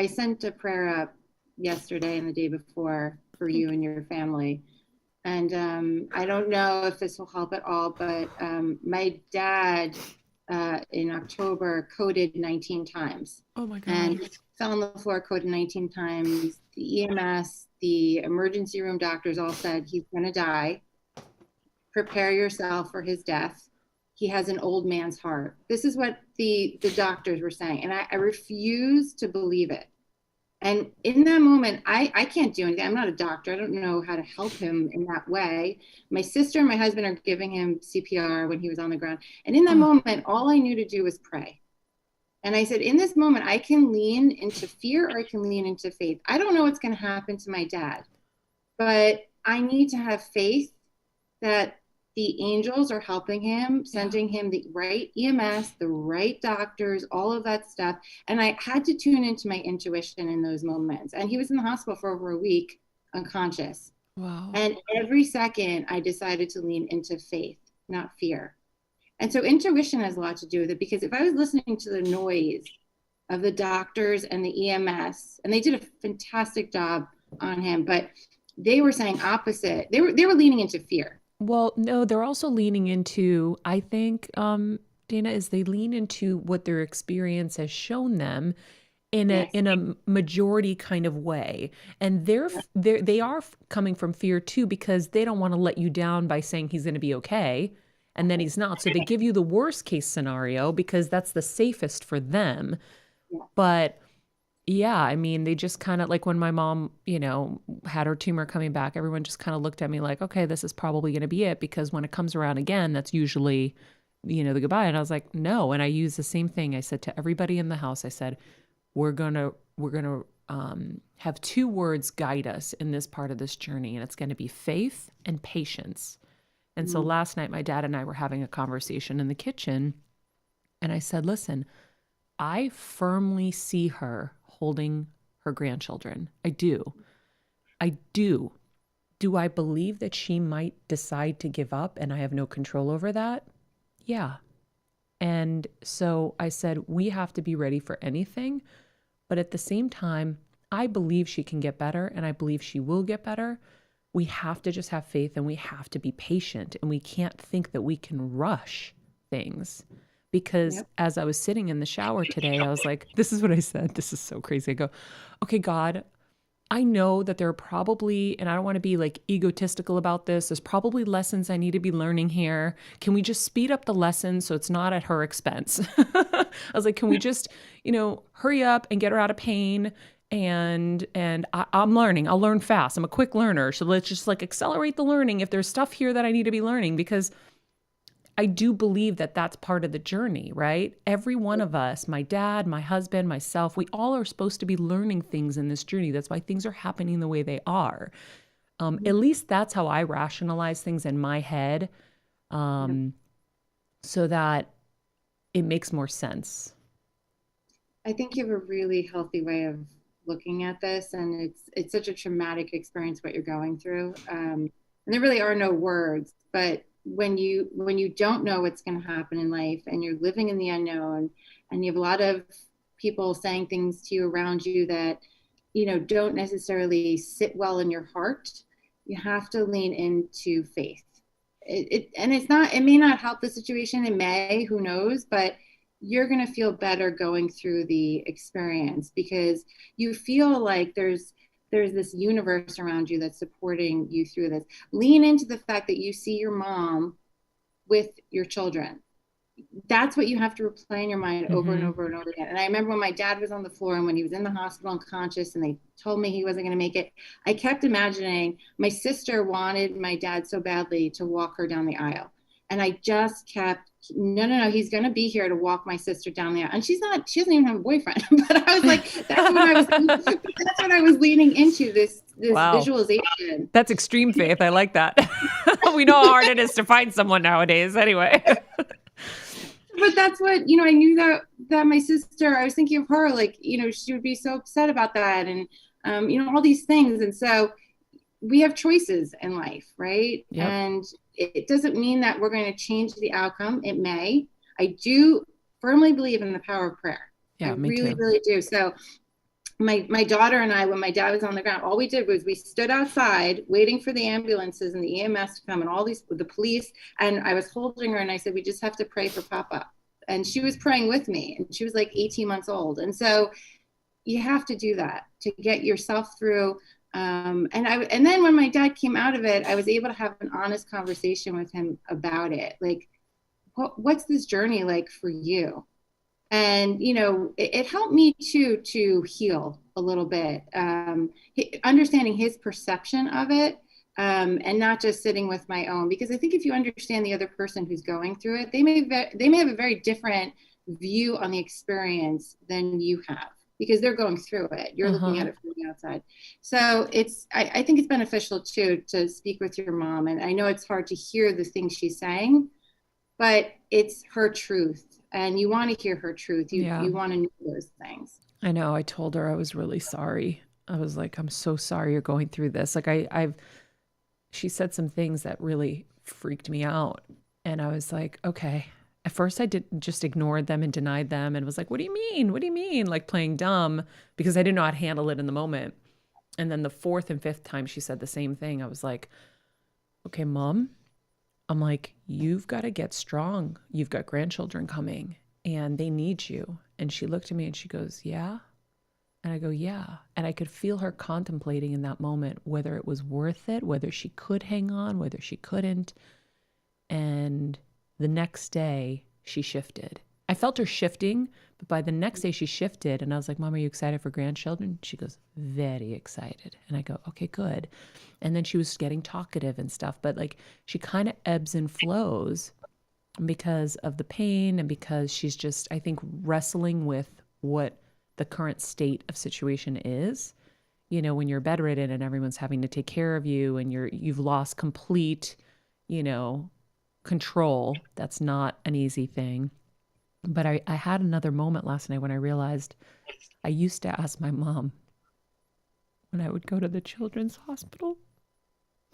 sent a prayer up yesterday and the day before for you and your family. And I don't know if this will help at all, but my dad in October coded 19 times. Oh my God. And fell on the floor, coded 19 times. The EMS, the emergency room doctors all said he's going to die. Prepare yourself for his death. He has an old man's heart. This is what the doctors were saying. And I refuse to believe it. And in that moment, I can't do anything. I'm not a doctor. I don't know how to help him in that way. My sister and my husband are giving him CPR when he was on the ground. And in that moment, all I knew to do was pray. And I said, in this moment, I can lean into fear or I can lean into faith. I don't know what's going to happen to my dad, but I need to have faith that the angels are helping him, sending him the right EMS, the right doctors, all of that stuff. And I had to tune into my intuition in those moments. And he was in the hospital for over a week, unconscious. Wow. And every second I decided to lean into faith, not fear. And so intuition has a lot to do with it, because if I was listening to the noise of the doctors and the EMS, and they did a fantastic job on him, but they were saying opposite. They were leaning into fear. Well, no, they're also leaning into, I think, Dana, is they lean into what their experience has shown them in a majority kind of way. And they are coming from fear too, because they don't want to let you down by saying he's going to be okay. And then he's not. So they give you the worst case scenario because that's the safest for them. But yeah, I mean, they just kind of like when my mom, had her tumor coming back, everyone just kind of looked at me like, okay, this is probably going to be it, because when it comes around again, that's usually, the goodbye. And I was like, no. And I used the same thing. I said to everybody in the house, I said, we're going to have two words guide us in this part of this journey. And it's going to be faith and patience. And so last night, my dad and I were having a conversation in the kitchen, and I said, listen, I firmly see her holding her grandchildren. I do. Do I believe that she might decide to give up and I have no control over that? Yeah. And so I said, we have to be ready for anything. But at the same time, I believe she can get better, and I believe she will get better. We have to just have faith, and we have to be patient, and we can't think that we can rush things. Because as I was sitting in the shower today, I was like, this is what I said. This is so crazy. I go, okay, God, I know that there are probably, and I don't want to be like egotistical about this, there's probably lessons I need to be learning here. Can we just speed up the lessons so it's not at her expense? I was like, can we just, hurry up and get her out of pain? And I'm learning. I'll learn fast. I'm a quick learner. So let's just like accelerate the learning if there's stuff here that I need to be learning, because I do believe that that's part of the journey, right? Every one of us, my dad, my husband, myself, we all are supposed to be learning things in this journey. That's why things are happening the way they are. At least that's how I rationalize things in my head, so that it makes more sense. I think you have a really healthy way of looking at this, and it's such a traumatic experience what you're going through. And there really are no words, but when you don't know what's going to happen in life, and you're living in the unknown, and you have a lot of people saying things to you around you that don't necessarily sit well in your heart, you have to lean into faith. It may not help the situation. It may, who knows, but you're going to feel better going through the experience, because you feel like there's this universe around you that's supporting you through this. Lean into the fact that you see your mom with your children. That's what you have to replay in your mind over and over and over again. And I remember when my dad was on the floor, and when he was in the hospital unconscious, and they told me he wasn't going to make it, I kept imagining my sister wanted my dad so badly to walk her down the aisle. And I just kept, no, he's going to be here to walk my sister down the aisle. And she doesn't even have a boyfriend. But I was like, that's what I was leaning into, this Wow. visualization. That's extreme faith. I like that. We know how hard it is to find someone nowadays anyway. But that's what, I knew that my sister, I was thinking of her, like, she would be so upset about that, and, all these things. And so we have choices in life, right? Yep. And it doesn't mean that we're going to change the outcome. It may. I do firmly believe in the power of prayer. Yeah, I me really, too. really do. So my daughter and I, when my dad was on the ground, all we did was we stood outside waiting for the ambulances and the EMS to come, and the police. And I was holding her, and I said, we just have to pray for Papa. And she was praying with me, and she was like 18 months old. And so you have to do that to get yourself through. And then when my dad came out of it, I was able to have an honest conversation with him about it. Like, what's this journey like for you? And, it helped me too, to heal a little bit, understanding his perception of it, and not just sitting with my own. Because I think if you understand the other person who's going through it, they may have a very different view on the experience than you have, because they're going through it. You're looking at it from the outside. So I think it's beneficial too to speak with your mom. And I know it's hard to hear the things she's saying, but it's her truth. And you want to hear her truth. You want to know those things. I know. I told her I was really sorry. I was like, I'm so sorry you're going through this. Like she said some things that really freaked me out. And I was like, okay. At first I just ignored them and denied them and was like, what do you mean? What do you mean? Like playing dumb, because I didn't know how to handle it in the moment. And then the fourth and fifth time she said the same thing. I was like, okay, Mom. I'm like, you've got to get strong. You've got grandchildren coming and they need you. And she looked at me and she goes, yeah. And I go, yeah. And I could feel her contemplating in that moment whether it was worth it, whether she could hang on, whether she couldn't. And the next day she shifted. I felt her shifting, but by the next day she shifted. And I was like, Mom, are you excited for grandchildren? She goes, very excited. And I go, okay, good. And then she was getting talkative and stuff, but like she kind of ebbs and flows because of the pain and because she's just, I think, wrestling with what the current state of situation is. When you're bedridden and everyone's having to take care of you and you've lost complete, control. That's not an easy thing. But I had another moment last night when I realized I used to ask my mom when I would go to the children's hospital.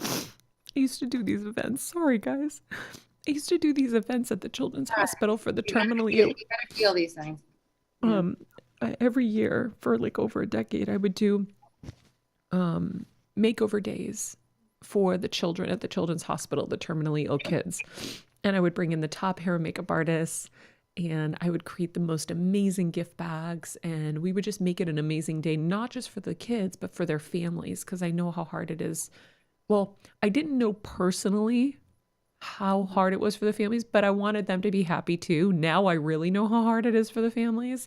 I used to do these events. Sorry, guys. I used to do these events at the children's hospital for the terminally ill. You gotta feel these things. Every year for like over a decade, I would do makeover days for the children at the children's hospital, the terminally ill kids. And I would bring in the top hair and makeup artists, and I would create the most amazing gift bags, and we would just make it an amazing day, not just for the kids, but for their families, because I know how hard it is. Well, I didn't know personally how hard it was for the families, but I wanted them to be happy too. Now I really know how hard it is for the families.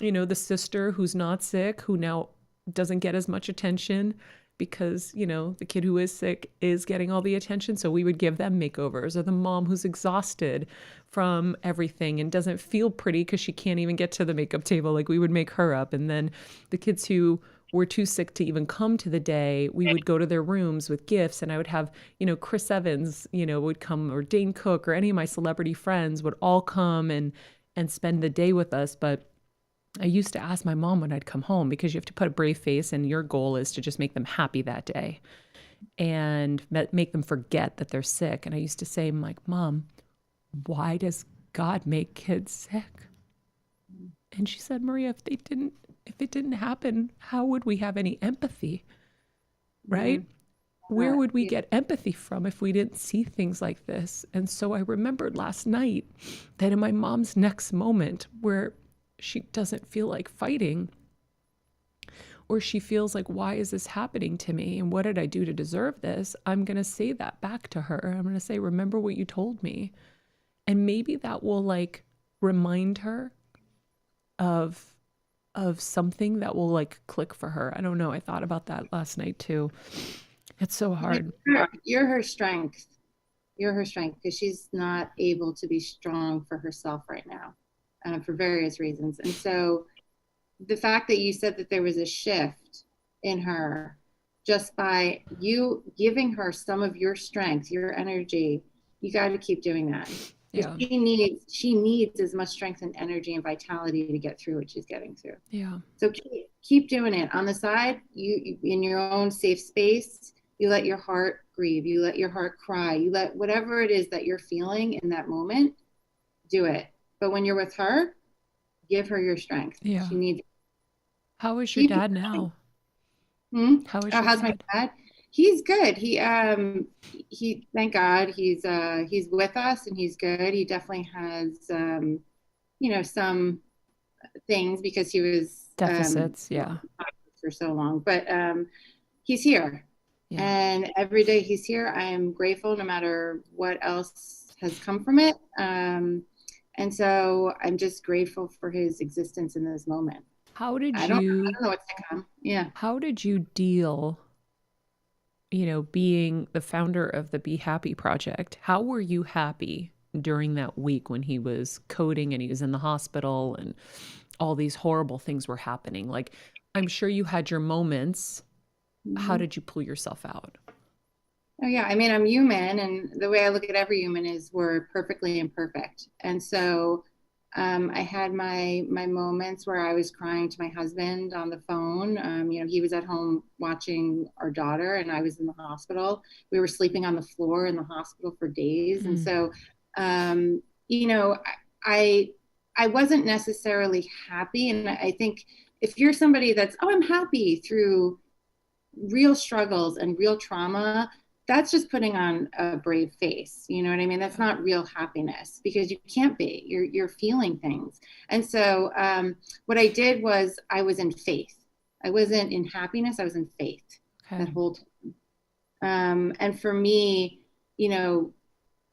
The sister who's not sick, who now doesn't get as much attention, because, the kid who is sick is getting all the attention. So we would give them makeovers, or the mom who's exhausted from everything and doesn't feel pretty because she can't even get to the makeup table. Like, we would make her up. And then the kids who were too sick to even come to the day, we would go to their rooms with gifts, and I would have, Chris Evans, would come, or Dane Cook, or any of my celebrity friends would all come and spend the day with us. But I used to ask my mom when I'd come home, because you have to put a brave face, and your goal is to just make them happy that day and make them forget that they're sick. And I used to say, I'm like, Mom, why does God make kids sick? And she said, Maria, if it didn't happen, how would we have any empathy? Right? Where would we get empathy from if we didn't see things like this? And so I remembered last night that in my mom's next moment, where she doesn't feel like fighting, or she feels like, why is this happening to me? And what did I do to deserve this? I'm going to say that back to her. I'm going to say, remember what you told me. And maybe that will remind her of something that will click for her. I don't know. I thought about that last night too. It's so hard. You're her strength. You're her strength, because she's not able to be strong for herself right now, for various reasons. And so the fact that you said that there was a shift in her just by you giving her some of your strength, your energy, you got to keep doing that. Yeah. She needs as much strength and energy and vitality to get through what she's getting through. Yeah. So keep doing it. On the side, you in your own safe space, you let your heart grieve, you let your heart cry, you let whatever it is that you're feeling in that moment, do it. But when you're with her, give her your strength. Yeah. She needs. How is your dad now? How's my dad? He's good. He thank God he's with us, and he's good. He definitely has some things because he was deficits, for so long. But he's here. Yeah. And every day he's here, I am grateful, no matter what else has come from it. And so I'm just grateful for his existence in this moment. How did I don't know what's to come. Yeah. How did you deal, being the founder of the Be Happy Project? How were you happy during that week when he was coding and he was in the hospital and all these horrible things were happening? I'm sure you had your moments. Mm-hmm. How did you pull yourself out? Oh, yeah. I mean, I'm human, and the way I look at every human is we're perfectly imperfect. And so I had my moments where I was crying to my husband on the phone. He was at home watching our daughter, and I was in the hospital. We were sleeping on the floor in the hospital for days. Mm. And so, I wasn't necessarily happy. And I think if you're somebody that's, I'm happy through real struggles and real trauma, that's just putting on a brave face. You know what I mean? That's not real happiness, because you can't be. You're feeling things. And so what I did was I was in faith. I wasn't in happiness. I was in faith that whole time. And for me,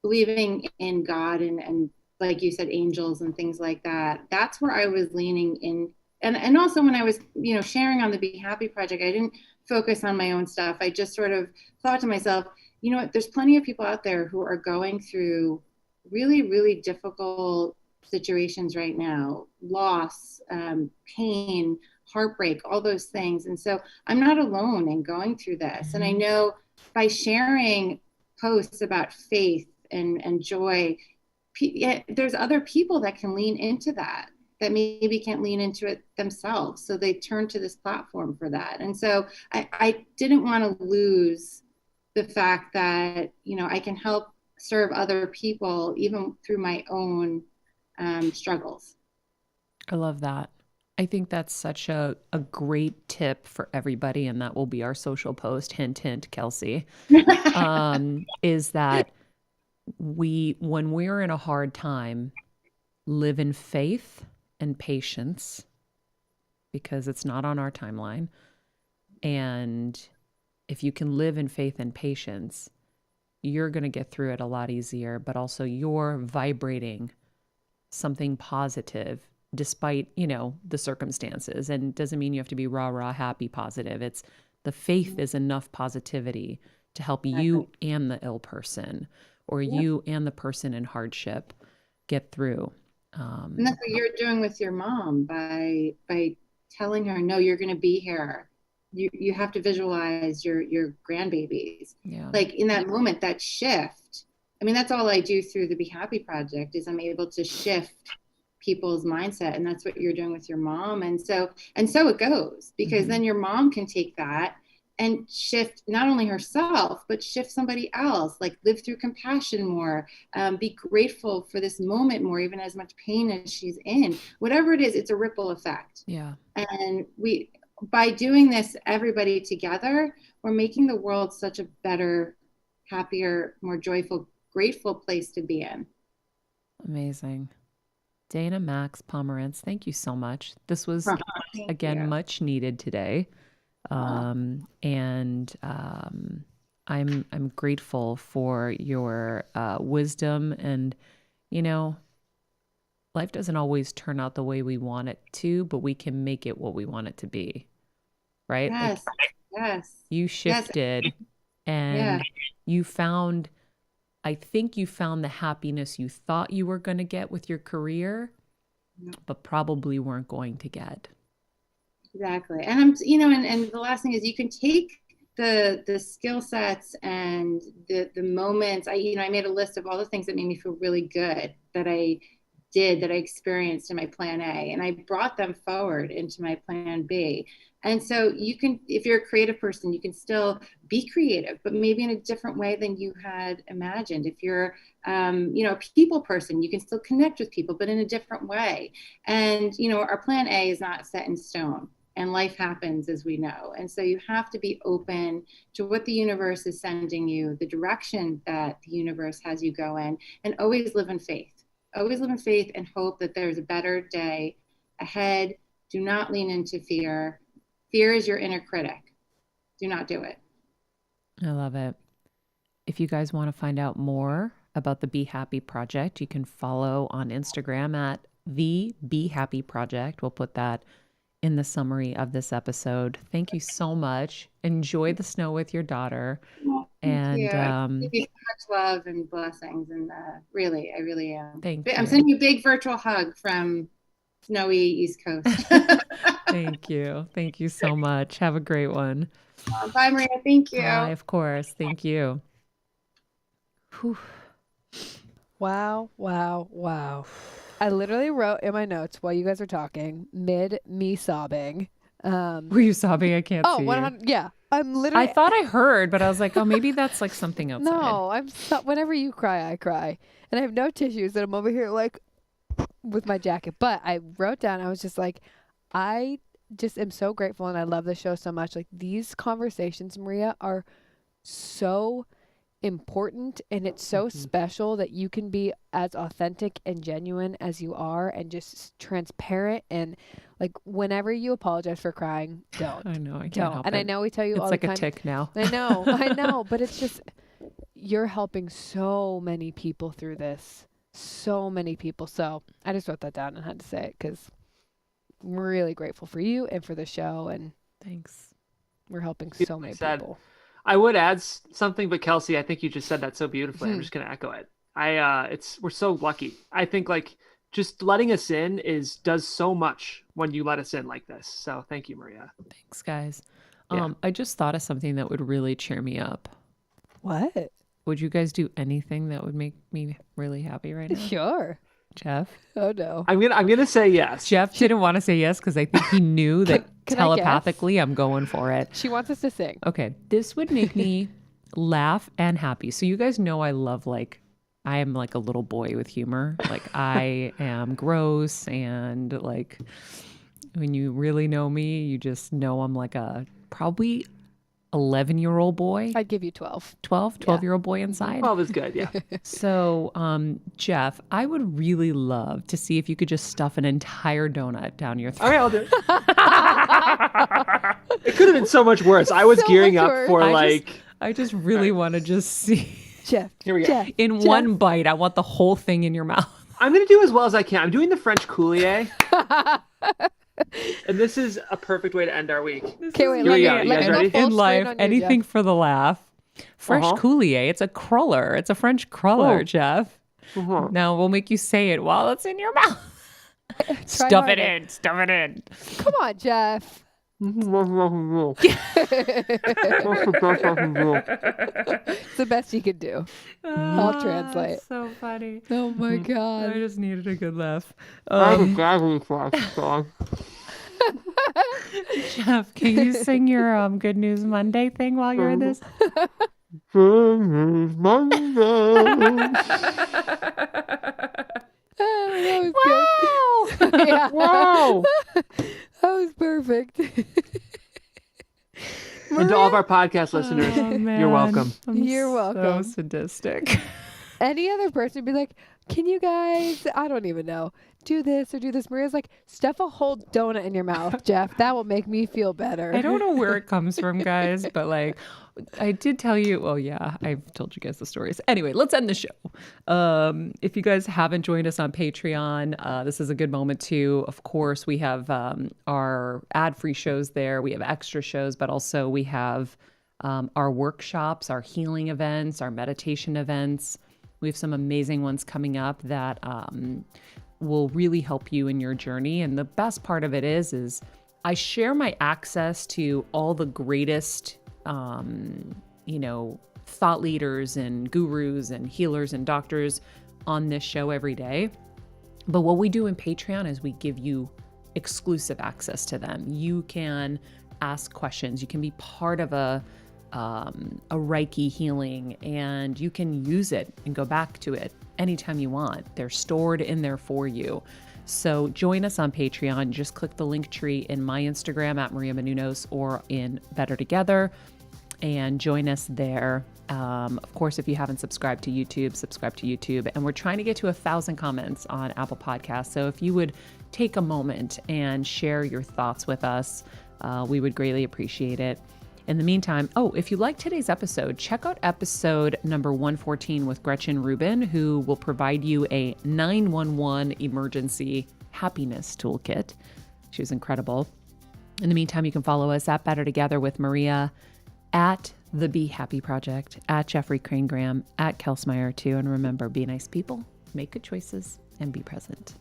believing in God and like you said, angels and things like that, that's where I was leaning in. And also when I was, sharing on the Be Happy Project, I didn't focus on my own stuff. I just sort of thought to myself, there's plenty of people out there who are going through really, really difficult situations right now, loss, pain, heartbreak, all those things. And so I'm not alone in going through this. Mm-hmm. And I know by sharing posts about faith and joy, there's other people that can lean into that maybe can't lean into it themselves. So they turn to this platform for that. And so I didn't want to lose the fact that, I can help serve other people even through my own struggles. I love that. I think that's such a great tip for everybody. And that will be our social post, hint, hint, Kelsey, is that when we're in a hard time, live in faith and patience, because it's not on our timeline. And if you can live in faith and patience, you're going to get through it a lot easier, but also you're vibrating something positive despite, the circumstances. And doesn't mean you have to be rah, rah, happy, positive. It's The faith is enough positivity to help you and the ill person, or you and the person in hardship get through. And that's what you're doing with your mom by telling her, no, you're going to be here. You have to visualize your grandbabies. Yeah. Like in that moment, that shift. I mean, that's all I do through the Be Happy Project is I'm able to shift people's mindset, and that's what you're doing with your mom. And so it goes, because then your mom can take that and shift not only herself, but shift somebody else, like live through compassion more, be grateful for this moment more, even as much pain as she's in. Whatever it is, it's a ripple effect. Yeah. And by doing this, everybody together, we're making the world such a better, happier, more joyful, grateful place to be in. Amazing. Dana-Maxx Pomerantz, thank you so much. This was, again, much needed today. I'm grateful for your wisdom, and life doesn't always turn out the way we want it to, but we can make it what we want it to be, right? Yes, yes. You shifted, and you found, I think you found the happiness you thought you were going to get with your career, but probably weren't going to get. Exactly. And I'm, and the last thing is you can take the skill sets and the moments. I made a list of all the things that made me feel really good that I experienced in my plan A, and I brought them forward into my plan B. And so you can, if you're a creative person, you can still be creative, but maybe in a different way than you had imagined. If you're, a people person, you can still connect with people, but in a different way. And, our plan A is not set in stone, and life happens, as we know. And so you have to be open to what the universe is sending you, the direction that the universe has you go in, and always live in faith. Always live in faith and hope that there's a better day ahead. Do not lean into fear. Fear is your inner critic. Do not do it. I love it. If you guys want to find out more about the Be Happy Project, you can follow on Instagram at the Be Happy Project. We'll put that in the summary of this episode. Thank you so much. Enjoy the snow with your daughter. Thank you. Give you so much love and blessings, and I really am. Thank you. I'm sending you a big virtual hug from snowy East Coast. Thank you. Thank you so much. Have a great one. Bye, Maria. Thank you. Bye, of course. Thank you. Whew. Wow. I literally wrote in my notes while you guys were talking, me sobbing. Were you sobbing? I can't see 100, yeah. I'm literally. I thought I heard, but I was like, oh, maybe that's like something outside. No, whenever you cry, I cry. And I have no tissues, and I'm over here like with my jacket. But I wrote down, I was just like, I just am so grateful, and I love the show so much. Like, these conversations, Maria, are so important, and it's so special that you can be as authentic and genuine as you are, and just transparent. And like, whenever you apologize for crying, don't. I know, I can't help it. And I know we tell you all the time. It's like a tick now. I know, but it's just, you're helping so many people through this. So many people. So I just wrote that down and had to say it, because I'm really grateful for you and for the show, and thanks. we're helping so many people. I would add something, but Kelsey, I think you just said that so beautifully. I'm just going to echo it. We're so lucky. I think like just letting us in does so much when you let us in like this. So thank you, Maria. Thanks, guys. Yeah. I just thought of something that would really cheer me up. What? Would you guys do anything that would make me really happy right now? Sure. Jeff? Oh no. I'm gonna say yes. Jeff didn't want to say yes because I think he knew that Can telepathically I'm going for it. She wants us to sing. Okay. This would make me laugh and happy. So you guys know I love, like, I am like a little boy with humor. Like, I am gross, and like when you really know me, you just know I'm like a probably 11-year-old boy. I'd give you 12. 12-year-old boy inside. 12 is good, yeah. So, Jeff, I would really love to see if you could just stuff an entire donut down your throat. Okay, I'll do it. It could have been so much worse. I was So gearing much up worse. for I just really want to just see. Jeff. Here we go. Jeff, In Jeff. one bite, I want the whole thing in your mouth. I'm gonna do as well as I can. I'm doing the French Coulier. And this is a perfect way to end our week. Okay, wait, Here we let go. me You guys go ready? full In screen life, on you, anything Jeff. for the laugh. Fresh coulier. It's a cruller. It's a French cruller, Oh. Jeff. Uh-huh. Now we'll make you say it while it's in your mouth. Try Stuff it harder. in. Stuff it in. Come on, Jeff. It's the best you could do. I'll translate. That's so funny. Oh my I god. just needed a good laugh. Jeff, can you sing your Good News Monday thing while you're in this? That was good. Yeah. Wow. That was perfect. And to all of our podcast listeners, Oh, man. you're welcome. I'm You're welcome. So sadistic. Any other person would be like, can you guys, I don't even know, do this or do this. Maria's like, stuff a whole donut in your mouth, Jeff. That will make me feel better. I don't know where it comes from, guys, but like I did tell you. Well, yeah, I've told you guys the stories. Anyway, let's end the show. If you guys haven't joined us on Patreon, this is a good moment to. Of course, we have our ad-free shows there. We have extra shows, but also we have our workshops, our healing events, our meditation events. We have some amazing ones coming up that will really help you in your journey. And the best part of it is I share my access to all the greatest, thought leaders and gurus and healers and doctors on this show every day. But what we do in Patreon is we give you exclusive access to them. You can ask questions. You can be part of a Reiki healing, and you can use it and go back to it anytime you want. They're stored in there for you. So join us on Patreon. Just click the link tree in my Instagram at Maria Menounos or in Better Together and join us there. Of course, if you haven't subscribed to YouTube, subscribe to YouTube. And we're trying to get to 1,000 comments on Apple Podcasts. So if you would take a moment and share your thoughts with us, we would greatly appreciate it. In the meantime, if you like today's episode, check out episode number 114 with Gretchen Rubin, who will provide you a 911 emergency happiness toolkit. She was incredible. In the meantime, you can follow us at Better Together with Maria, at The Be Happy Project, at Jeffrey Crane Graham, at Kelsmeyer too. And remember, be nice people, make good choices, and be present.